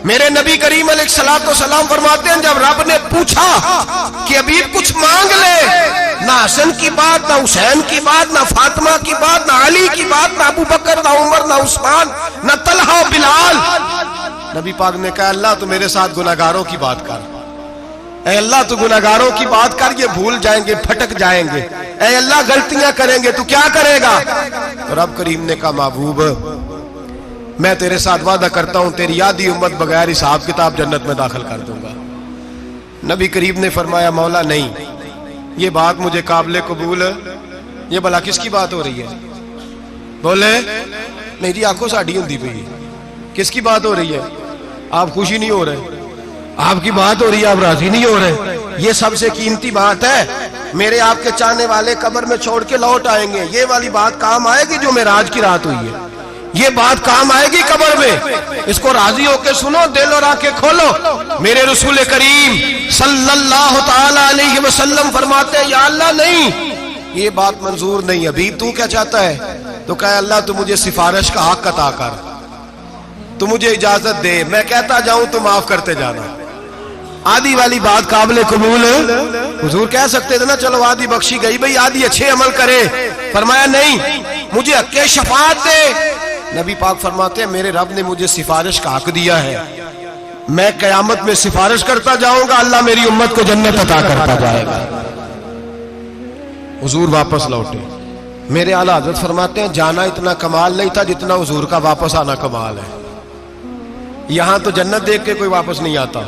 میرے نبی کریم علیہ الصلوۃ والسلام فرماتے ہیں جب رب نے پوچھا کہ ابھی کچھ مانگ لے، نہ حسن کی بات، نہ حسین کی بات، نہ فاطمہ کی بات، نہ علی کی بات، نہ ابو بکر، نہ عمر، نہ عثمان، نہ طلحہ بلال، نبی پاک نے کہا اللہ تو میرے ساتھ گناہگاروں کی بات کر، اے اللہ تو گناہگاروں کی بات کر، یہ بھول جائیں گے، پھٹک جائیں گے، اے اللہ غلطیاں کریں گے تو کیا کرے گا؟ تو رب کریم نے کہا محبوب میں تیرے ساتھ وعدہ کرتا ہوں تیری آدھی امت بغیر حساب کتاب جنت میں داخل کر دوں گا۔ نبی کریم نے فرمایا مولا نہیں، یہ بات مجھے قابل قبول ہے، یہ بھلا کس کی بات ہو رہی ہے؟ بولے نہیں جی آنکھوں ساڑھی ہوندی پئی ہے، کس کی بات ہو رہی ہے؟ آپ خوشی نہیں ہو رہے، آپ کی بات ہو رہی ہے، آپ راضی نہیں ہو رہے، یہ سب سے قیمتی بات ہے، میرے آپ کے چاہنے والے قبر میں چھوڑ کے لوٹ آئیں گے، یہ والی بات کام آئے گی جو معراج کی رات ہوئی ہے، یہ بات کام آئے گی قبر میں، اس کو راضی ہو کے سنو، دل اور آنکھیں کھولو۔ میرے رسول کریم صلی اللہ تعالی علیہ وسلم فرماتے ہیں یا اللہ نہیں، یہ بات منظور نہیں، ابھی تو کیا چاہتا ہے؟ تو کہا اللہ تو مجھے سفارش کا حق عطا کر، تو مجھے اجازت دے، میں کہتا جاؤں تو معاف کرتے جانا۔ آدھی والی بات قابل قبول ہے، حضور کہہ سکتے تھے نا چلو آدھی بخشی گئی بھئی آدھی اچھے عمل کرے، فرمایا نہیں مجھے حق شفاعت دے۔ نبی پاک فرماتے ہیں میرے رب نے مجھے سفارش کا حق دیا ہے، میں قیامت میں سفارش کرتا جاؤں گا، اللہ میری امت کو جنت عطا کرتا جائے گا۔ حضور واپس لوٹے، میرے اعلیٰ حضرت فرماتے ہیں جانا اتنا کمال نہیں تھا جتنا حضور کا واپس آنا کمال ہے۔ یہاں تو جنت دیکھ کے کوئی واپس نہیں آتا،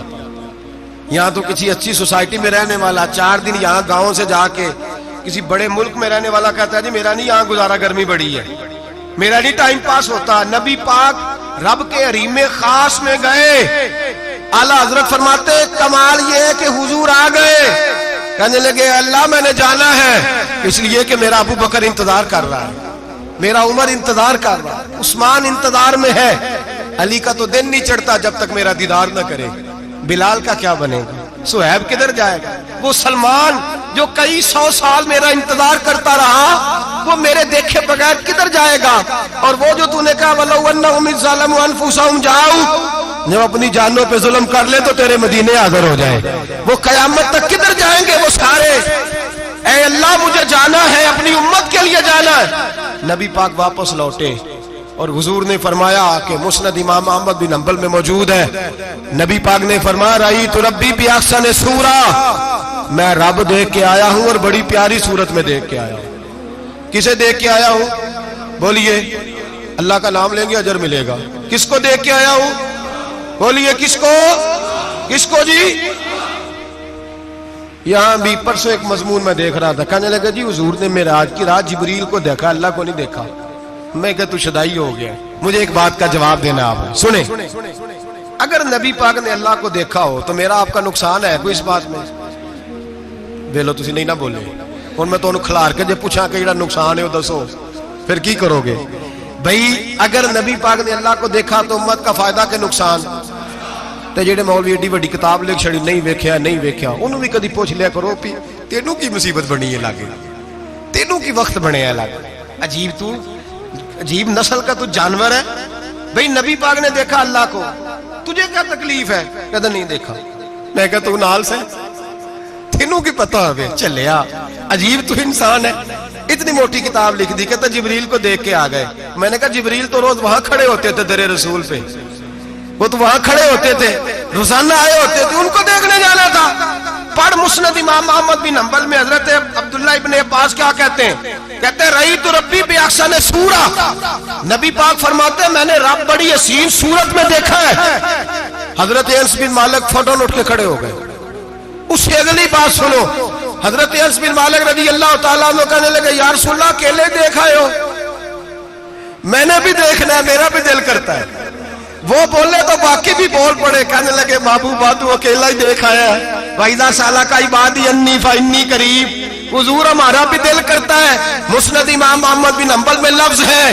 یہاں تو کسی اچھی سوسائٹی میں رہنے والا 4 دن یہاں گاؤں سے جا کے کسی بڑے ملک میں رہنے والا کہتا ہے جی میرا نہیں یہاں گزارا، گرمی بڑی ہے، میرا نہیں ٹائم پاس ہوتا۔ نبی پاک رب کے حریم خاص میں گئے، اعلیٰ حضرت فرماتے کمال یہ ہے کہ حضور آ گئے، کہنے لگے اللہ میں نے جانا ہے اس لیے کہ میرا ابو بکر انتظار کر رہا ہے، میرا عمر انتظار کر رہا ہے، عثمان انتظار میں ہے، علی کا تو دن نہیں چڑھتا جب تک میرا دیدار نہ کرے، بلال کا کیا بنے گا، صہیب کدھر جائے گا، وہ سلمان جو کئی 100 سال میرا انتظار کرتا رہا وہ میرے دیکھے بغیر کدھر جائے گا، اور وہ جو تو نے کہا وَلَوْ أَنَّهُمْ إِذْ ظَلَمُوا أَنفُسَهُمْ جَاءُوا، جب اپنی جانوں پہ ظلم کر لے تو تیرے مدینے حاضر ہو جائے، وہ قیامت تک کدھر جائیں گے وہ سارے؟ اے اللہ مجھے جانا ہے، اپنی امت کے لیے جانا ہے۔ نبی پاک واپس لوٹے اور حضور نے فرمایا کہ مسند امام احمد بن حنبل میں موجود ہے، نبی پاک نے فرمایا رأیت ربی بأحسن صورہ، میں رب دیکھ کے آیا ہوں اور بڑی پیاری صورت میں دیکھ کے آیا ہوں۔ کسے دیکھ کے آیا ہوں؟ بولیے، اللہ کا نام لیں گے اجر ملے گا۔ کس کو دیکھ کے آیا ہوں؟ بولیے کس کو؟ کس کو جی؟ یہاں بھی پرسوں ایک مضمون میں دیکھ رہا تھا، کہنے لگا جی حضور نے معراج کی رات جبریل کو دیکھا، اللہ کو نہیں دیکھا۔ میں کہا تو شدائی ہو گیا۔ مجھے ایک بات کا جواب دینا آپ سنیں، اگر نبی پاک نے اللہ کو دیکھا ہو تو میرا آپ کا نقصان ہے کوئی اس بات میں؟ ویلو تسی نہیں نہ بولے، اور میں تو انہوں کھلار کے جب پوچھا کہ جڑا نقصان ہے وہ دسو، پھر کی کرو گے؟ بھئی اگر نبی پاک نے اللہ کو دیکھا تو امت کا فائدہ کہ نقصان؟ تے جڑے مولوی ایڈی وڈی کتاب لکھ چھڑی نہیں ویکھیا نہیں ویکھیا، انہوں بھی کدی پوچھ لیا کرو پی تینوں کی مصیبت بنی ہے لاگے، تینوں کی وقت بنے ہے لاگے، عجیب تو عجیب نسل کا تو جانور ہے۔ بھئی نبی پاک نے دیکھا اللہ کو، تجھے کیا تکلیف ہے؟ کہتا نہیں دیکھا۔ میں کہتا تو نال سے تینوں کی پتہ ہوئے چلیا، عجیب تو انسان ہے۔ اتنی موٹی کتاب لکھ دی، کہتا جبریل کو دیکھ کے آ گئے۔ میں نے کہا جبریل تو روز وہاں کھڑے ہوتے تھے در رسول پہ، وہ تو وہاں کھڑے ہوتے تھے، روزانہ آئے ہوتے تھے، ان کو دیکھنے جانا تھا۔ پڑھ مسند امام احمد بن حنبل میں حضرت عبداللہ ابن عباس کیا کہتے ہیں؟ کہتے ہیں رأیت ربی بأحسن صورہ، نبی پاک فرماتے ہیں میں نے رب بڑی حسین صورت میں دیکھا ہے۔ حضرت انس بن مالک فوٹون اٹھ کے کھڑے ہو گئے۔ اس سے اگلی بات سنو، حضرت انس بن مالک رضی اللہ تعالیٰ عنہ کہنے لگے یا رسول اللہ اکیلے دیکھا ہو؟ میں نے بھی دیکھنا ہے، میرا بھی دل کرتا ہے۔ وہ بولے تو باقی بھی بول پڑے، کہنے لگے محبوبہ تو اکیلا ہی دیکھ آیا ہے۔ وَإِذَا سَأَلَكَ عِبَادِي عَنِّي فَإِنِّي قَرِيبٌ، حضور ہمارا بھی دل کرتا ہے۔ مسند امام احمد بن حنبل میں لفظ ہے،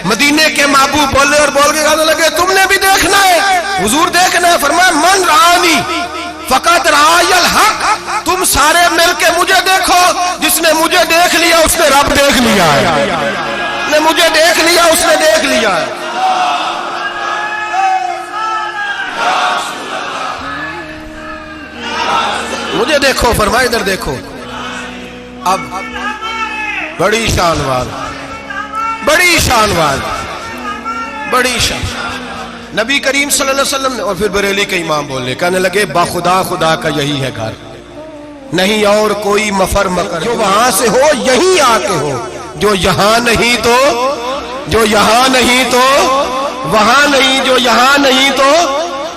مدینے کے محبوب بولے اور بول کے کہنے لگے تم نے بھی دیکھنا ہے؟ حضور دیکھنا ہے؟ فرمایا من رآنی فقط رآی الحق، تم سارے مل کے مجھے دیکھو، جس نے مجھے دیکھ لیا اس نے رب دیکھ لیا ہے، نے مجھے دیکھ لیا اس نے دیکھ لیا ہے۔ مجھے دیکھو، فرمائے ادھر دیکھو۔ اب بڑی شان وال، بڑی شان وال، بڑی شان نبی کریم صلی اللہ علیہ وسلم نے، اور پھر بریلی کے امام بولے، کہنے لگے باخدا خدا کا یہی ہے گھر، نہیں اور کوئی مفر مکر، جو وہاں سے ہو یہیں آ کے ہو، جو یہاں نہیں تو، جو یہاں نہیں تو وہاں نہیں، جو یہاں نہیں تو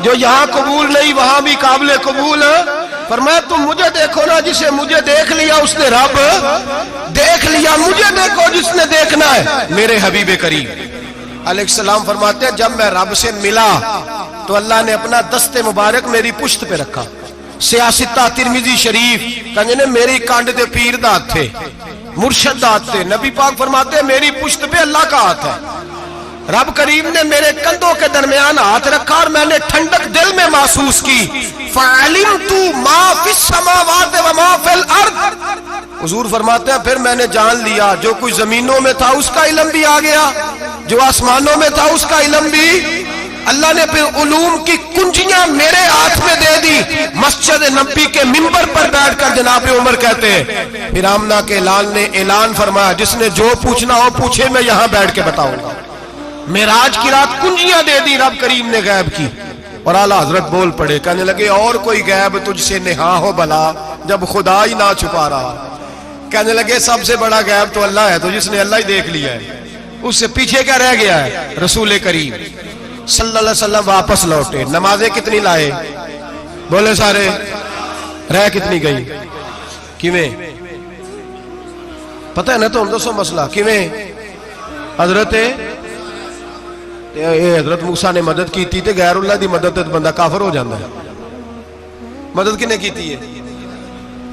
جو یہاں قبول نہیں وہاں بھی قابل قبول ہے۔ فرمایا تم مجھے دیکھو نا، جسے مجھے دیکھ لیا اس نے رب دیکھ لیا، مجھے دیکھو جس نے دیکھنا ہے میرے حبیب کریم علیہ السلام۔ فرماتے ہیں جب میں رب سے ملا تو اللہ نے اپنا دست مبارک میری پشت پہ رکھا، سیاستہ ترمذی شریف کہنے نے میری کانڈ دے پیر دات تھے، مرشد دات تھے۔ نبی پاک فرماتے ہیں میری پشت پہ اللہ کا ہاتھ ہے، رب کریم نے میرے کندھوں کے درمیان ہاتھ رکھا اور میں نے ٹھنڈک دل میں محسوس کی۔ فَعَلِمْتُ مَا فِي السَّمَاوَاتِ وَمَا فِي الْأَرْضِ، حضور فرماتے ہیں پھر میں نے جان لیا جو کچھ زمینوں میں تھا اس کا علم بھی آ گیا، جو آسمانوں میں تھا اس کا علم بھی۔ اللہ نے پھر علوم کی کنجیاں میرے ہاتھ میں دے دی۔ مسجد نبی کے منبر پر بیٹھ کر جناب عمر کہتے ہیں پھر آمنہ کے لال نے اعلان فرمایا جس نے جو پوچھنا ہو پوچھے، میں یہاں بیٹھ کے بتاؤں گا۔ معراج کی رات کنجیاں دے دی رب کریم نے غیب کی، اور اعلیٰ حضرت بول پڑے، کہنے لگے اور کوئی غیب تجھ سے نہا ہو بھلا جب خدا ہی نہ چھپا رہا۔ کہنے لگے سب سے بڑا غیب تو اللہ ہے، تو جس نے اللہ ہی دیکھ لیا ہے اس سے پیچھے کیا رہ گیا ہے؟ رسول کریم صلی اللہ علیہ وسلم واپس لوٹے، نمازیں کتنی لائے؟ بولے سارے، رہ کتنی گئی؟ کیویں پتہ ہے نا؟ تو ہم دسو مسئلہ کیویں؟ حضرت موسیٰ نے مدد کی تھی تے غیر اللہ دی مدد تے بندہ کافر ہو جاندہ ہے۔ مدد کنے کی تھی ہے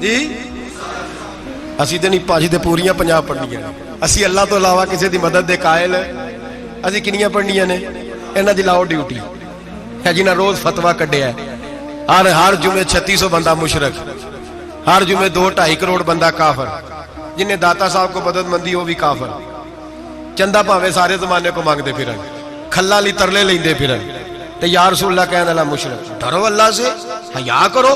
جی؟ اسی تے نہیں پاجی تے پوریاں 50 پڑھنیاں، اسی اللہ تو علاوہ کسی دی مدد دے قائل ہے، اسی کنیاں پڑھنیاں نے؟ انہاں دی لاؤ ڈیوٹی ہے جنہاں روز فتویٰ کڈیا ہے، ہر جمعے 3600 بندہ مشرک، ہر جمعے 2-2.5 کروڑ بندہ کافر، جنہیں داتا صاحب کو مدد مندی ہو بھی کافر، چندہ پاوے سارے زمانے کو مانگ دے پھر کھلا لی ترلے لیندے پھر تے یا رسول اللہ کہنے اللہ مشرک۔ ڈرو اللہ سے، حیا کرو،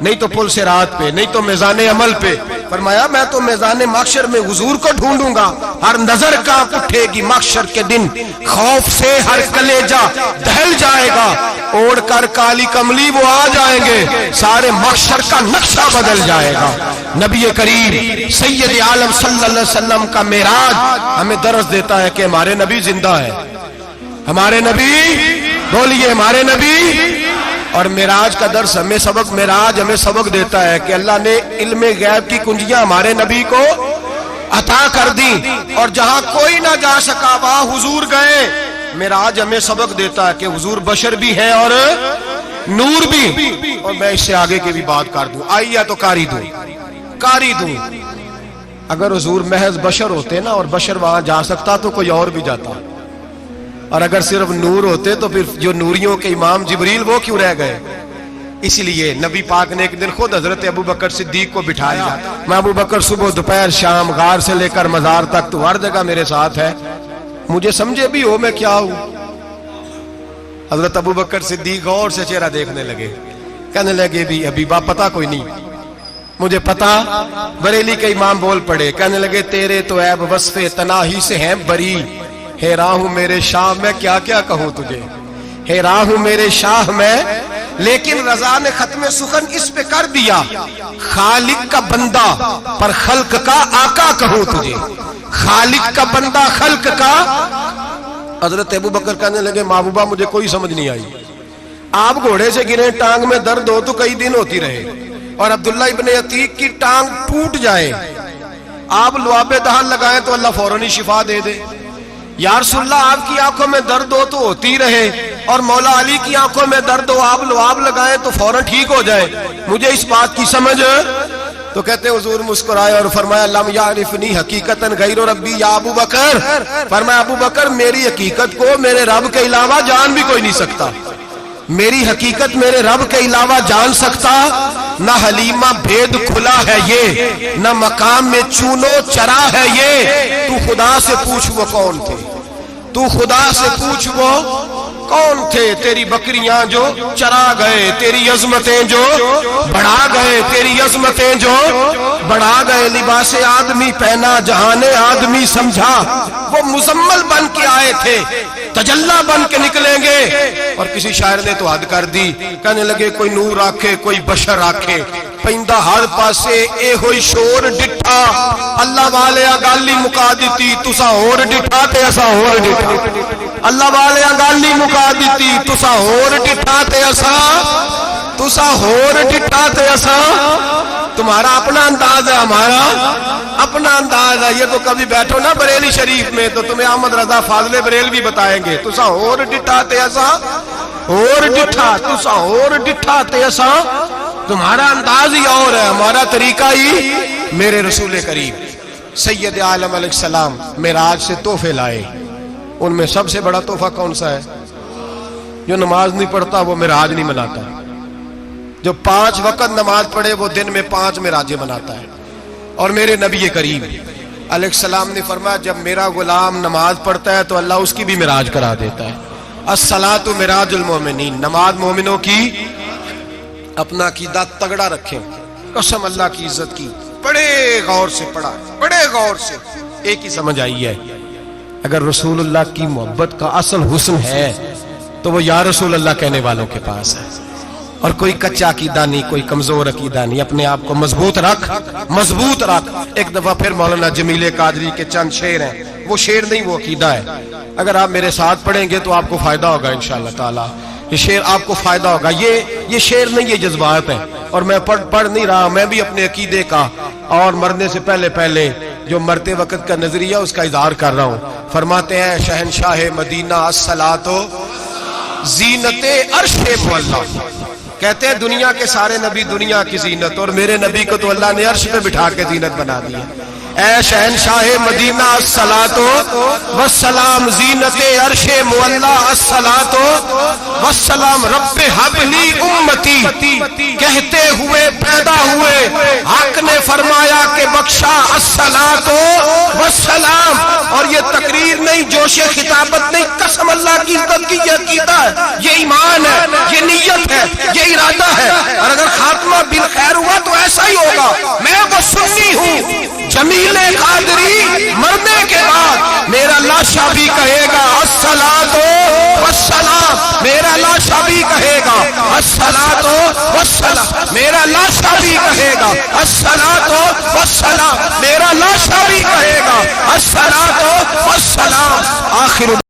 نہیں تو پل صراط پہ، نہیں تو میزان عمل پہ۔ فرمایا میں تو میزان محشر میں حضور کو ڈھونڈوں گا، ہر نظر کانپ اٹھے گی محشر کے دن، خوف سے ہر کلیجہ دہل جائے گا، اوڑھ کر کالی کملی وہ آ جائیں گے، سارے محشر کا نقشہ بدل جائے گا۔ نبی کریم سید عالم صلی اللہ علیہ وسلم کا معراج ہمیں درس دیتا ہے کہ ہمارے نبی زندہ ہے، ہمارے نبی، بولیے ہمارے نبی۔ اور معراج کا درس ہمیں سبق، معراج ہمیں سبق دیتا ہے کہ اللہ نے علم غیب کی کنجیاں ہمارے نبی کو عطا کر دی، اور جہاں کوئی نہ جا سکا وہاں حضور گئے۔ معراج ہمیں سبق دیتا ہے کہ حضور بشر بھی ہے اور نور بھی۔ اور میں اس سے آگے کی بھی بات کر دوں، آئیے تو کاری دوں۔ اگر حضور محض بشر ہوتے نا اور بشر وہاں جا سکتا تو کوئی اور بھی جاتا، اور اگر صرف نور ہوتے تو پھر جو نوریوں کے امام جبریل وہ کیوں رہ گئے؟ اس لیے نبی پاک نے ایک دن خود حضرت ابو بکر صدیق کو بٹھایا، میں ابو بکر صبح دوپہر شام غار سے لے کر مزار تک تو ہر جگہ میرے ساتھ ہے، مجھے سمجھے بھی ہو میں کیا ہوں۔ حضرت ابو بکر صدیق غور سے چہرہ دیکھنے لگے، کہنے لگے بھی حبیبہ پتہ کوئی نہیں، مجھے پتہ۔ بریلی کے امام بول پڑے، کہنے لگے تیرے تو عیب وصف تناہی سے ہیں بری، حیران ہوں میرے شاہ میں کیا کیا کہوں تجھے، حیران ہوں میرے شاہ میں، لیکن رضا نے ختم سخن اس پہ کر دیا، خالق کا بندہ پر خلق کا آقا کہوں تجھے، خالق کا بندہ خلق کا۔ حضرت ابو بکر کہنے لگے محبوبہ مجھے کوئی سمجھ نہیں آئی، آپ گھوڑے سے گرے ٹانگ میں درد ہو تو کئی دن ہوتی رہے، اور عبداللہ ابن عتیق کی ٹانگ ٹوٹ جائے، آپ لعاب دہن لگائیں تو اللہ فوراً شفا دے دے۔ یا رسول اللہ آپ کی آنکھوں میں درد ہو تو ہوتی رہے، اور مولا علی کی آنکھوں میں درد ہو آپ لعاب لگائیں تو فوراً ٹھیک ہو جائے، مجھے اس بات کی سمجھ۔ تو کہتے حضور مسکرائے اور فرمایا لم یعرفنی حقیقتاً غیر ربی یا ابو بکر، فرمایا ابو بکر میری حقیقت کو میرے رب کے علاوہ جان بھی کوئی نہیں سکتا، میری حقیقت میرے رب کے علاوہ جان سکتا، نہ حلیمہ بھید کھلا ہے یہ، نہ مقام میں چونو چرا ہے یہ، تو خدا سے پوچھ وہ کون تھے، تو خدا سے پوچھ وہ کون تھے، تیری بکریاں جو چرا گئے، تیری عظمتیں جو بڑھا گئے، تیری عظمتیں جو بڑھا گئے، لباس آدمی پہنا جہان آدمی سمجھا، وہ مزمل بن کے آئے تھے تجلا بن کے نکلیں گے۔ اور کسی شاعر نے تو حد کر دی، کہنے لگے کوئی نور آکھے کوئی بشر آکھے، پیندہ ہر پاسے اے ہوئی شور ڈٹھا، اللہ والے گالی مکا دیتی تسا ہور ڈٹھا تے اسا ہور ڈٹھا، اللہ والے گالی مکا دیتی تسا ہور ڈٹھا تے اسا، تسا ہور ڈٹھا تے اسا۔ تمہارا اپنا انداز ہے، ہمارا اپنا انداز ہے، یہ تو کبھی بیٹھو نا بریلی شریف میں تو تمہیں احمد رضا فاضل بریلوی بتائیں گے، تسا ہور ڈٹھا تے اسا ہور ڈٹھا، تسا ہور ڈٹھا تے اسا۔ تمہارا انداز ہی اور ہے، ہمارا طریقہ ہی۔ میرے رسول کریم سید عالم علیہ السلام معراج سے تحفے لائے، ان میں سب سے بڑا تحفہ کون سا ہے؟ جو نماز نہیں پڑھتا وہ معراج نہیں مناتا، جو 5 وقت نماز پڑھے وہ دن میں 5 معراجیں مناتا ہے۔ اور میرے نبی کریم علیہ السلام نے فرمایا جب میرا غلام نماز پڑھتا ہے تو اللہ اس کی بھی معراج کرا دیتا ہے۔ الصلاۃ معراج المومنین، نماز مومنوں کی۔ اپنا عقیدہ تگڑا رکھیں، قسم اللہ کی عزت کی، بڑے غور سے پڑھا، بڑے غور سے۔ ایک ہی سمجھ آئی ہے، اگر رسول اللہ کی محبت کا اصل حسن ہے تو وہ یا رسول اللہ کہنے والوں کے پاس ہے، اور کوئی کچا عقیدہ نہیں، کوئی کمزور عقیدہ نہیں، اپنے آپ کو مضبوط رکھ، مضبوط رکھ۔ ایک دفعہ پھر مولانا جمیل قادری کے چند شعر ہیں، وہ شعر نہیں وہ عقیدہ ہے، اگر آپ میرے ساتھ پڑھیں گے تو آپ کو فائدہ ہوگا انشاءاللہ تعالی، یہ شعر آپ کو فائدہ ہوگا۔ یہ شعر نہیں، یہ جذبات ہیں، اور میں پڑھ نہیں رہا، میں بھی اپنے عقیدے کا اور مرنے سے پہلے جو مرتے وقت کا نظریہ اس کا اظہار کر رہا ہوں۔ فرماتے ہیں شہنشاہ مدینہ الصلاۃ زینت عرش مولا، کہتے ہیں دنیا کے سارے نبی دنیا کی زینت، اور میرے نبی کو تو اللہ نے عرش پہ بٹھا کے زینت بنا دی ہے۔ اے شہنشاہ مدینہ الصلاۃ والسلام، زینت عرش معلا الصلاۃ والسلام، رب حب لی امتی کہتے ہوئے پیدا ہوئے، حق نے فرمایا کہ بخشا الصلاۃ والسلام۔ اور یہ تقریر نہیں، جوش خطابت نہیں، قسم اللہ کی عزت کی یہ عقیدہ ہے، یہ ایمان ہے، یہ نیت ہے، یہ ارادہ ہے۔ اور اگر خاتمہ بالخیر ہوا تو ایسا ہی ہوگا۔ میں وہ سنی ہوں، جمیل قادری مرنے کے بعد میرا لاشا بھی کہے گا الصلاۃ والسلام، میرا لاشا بھی کہے گا الصلاۃ والسلام، میرا لاشا بھی کہے گا الصلاۃ والسلام، میرا لاشا بھی کہے گا الصلاۃ والسلام۔ آخر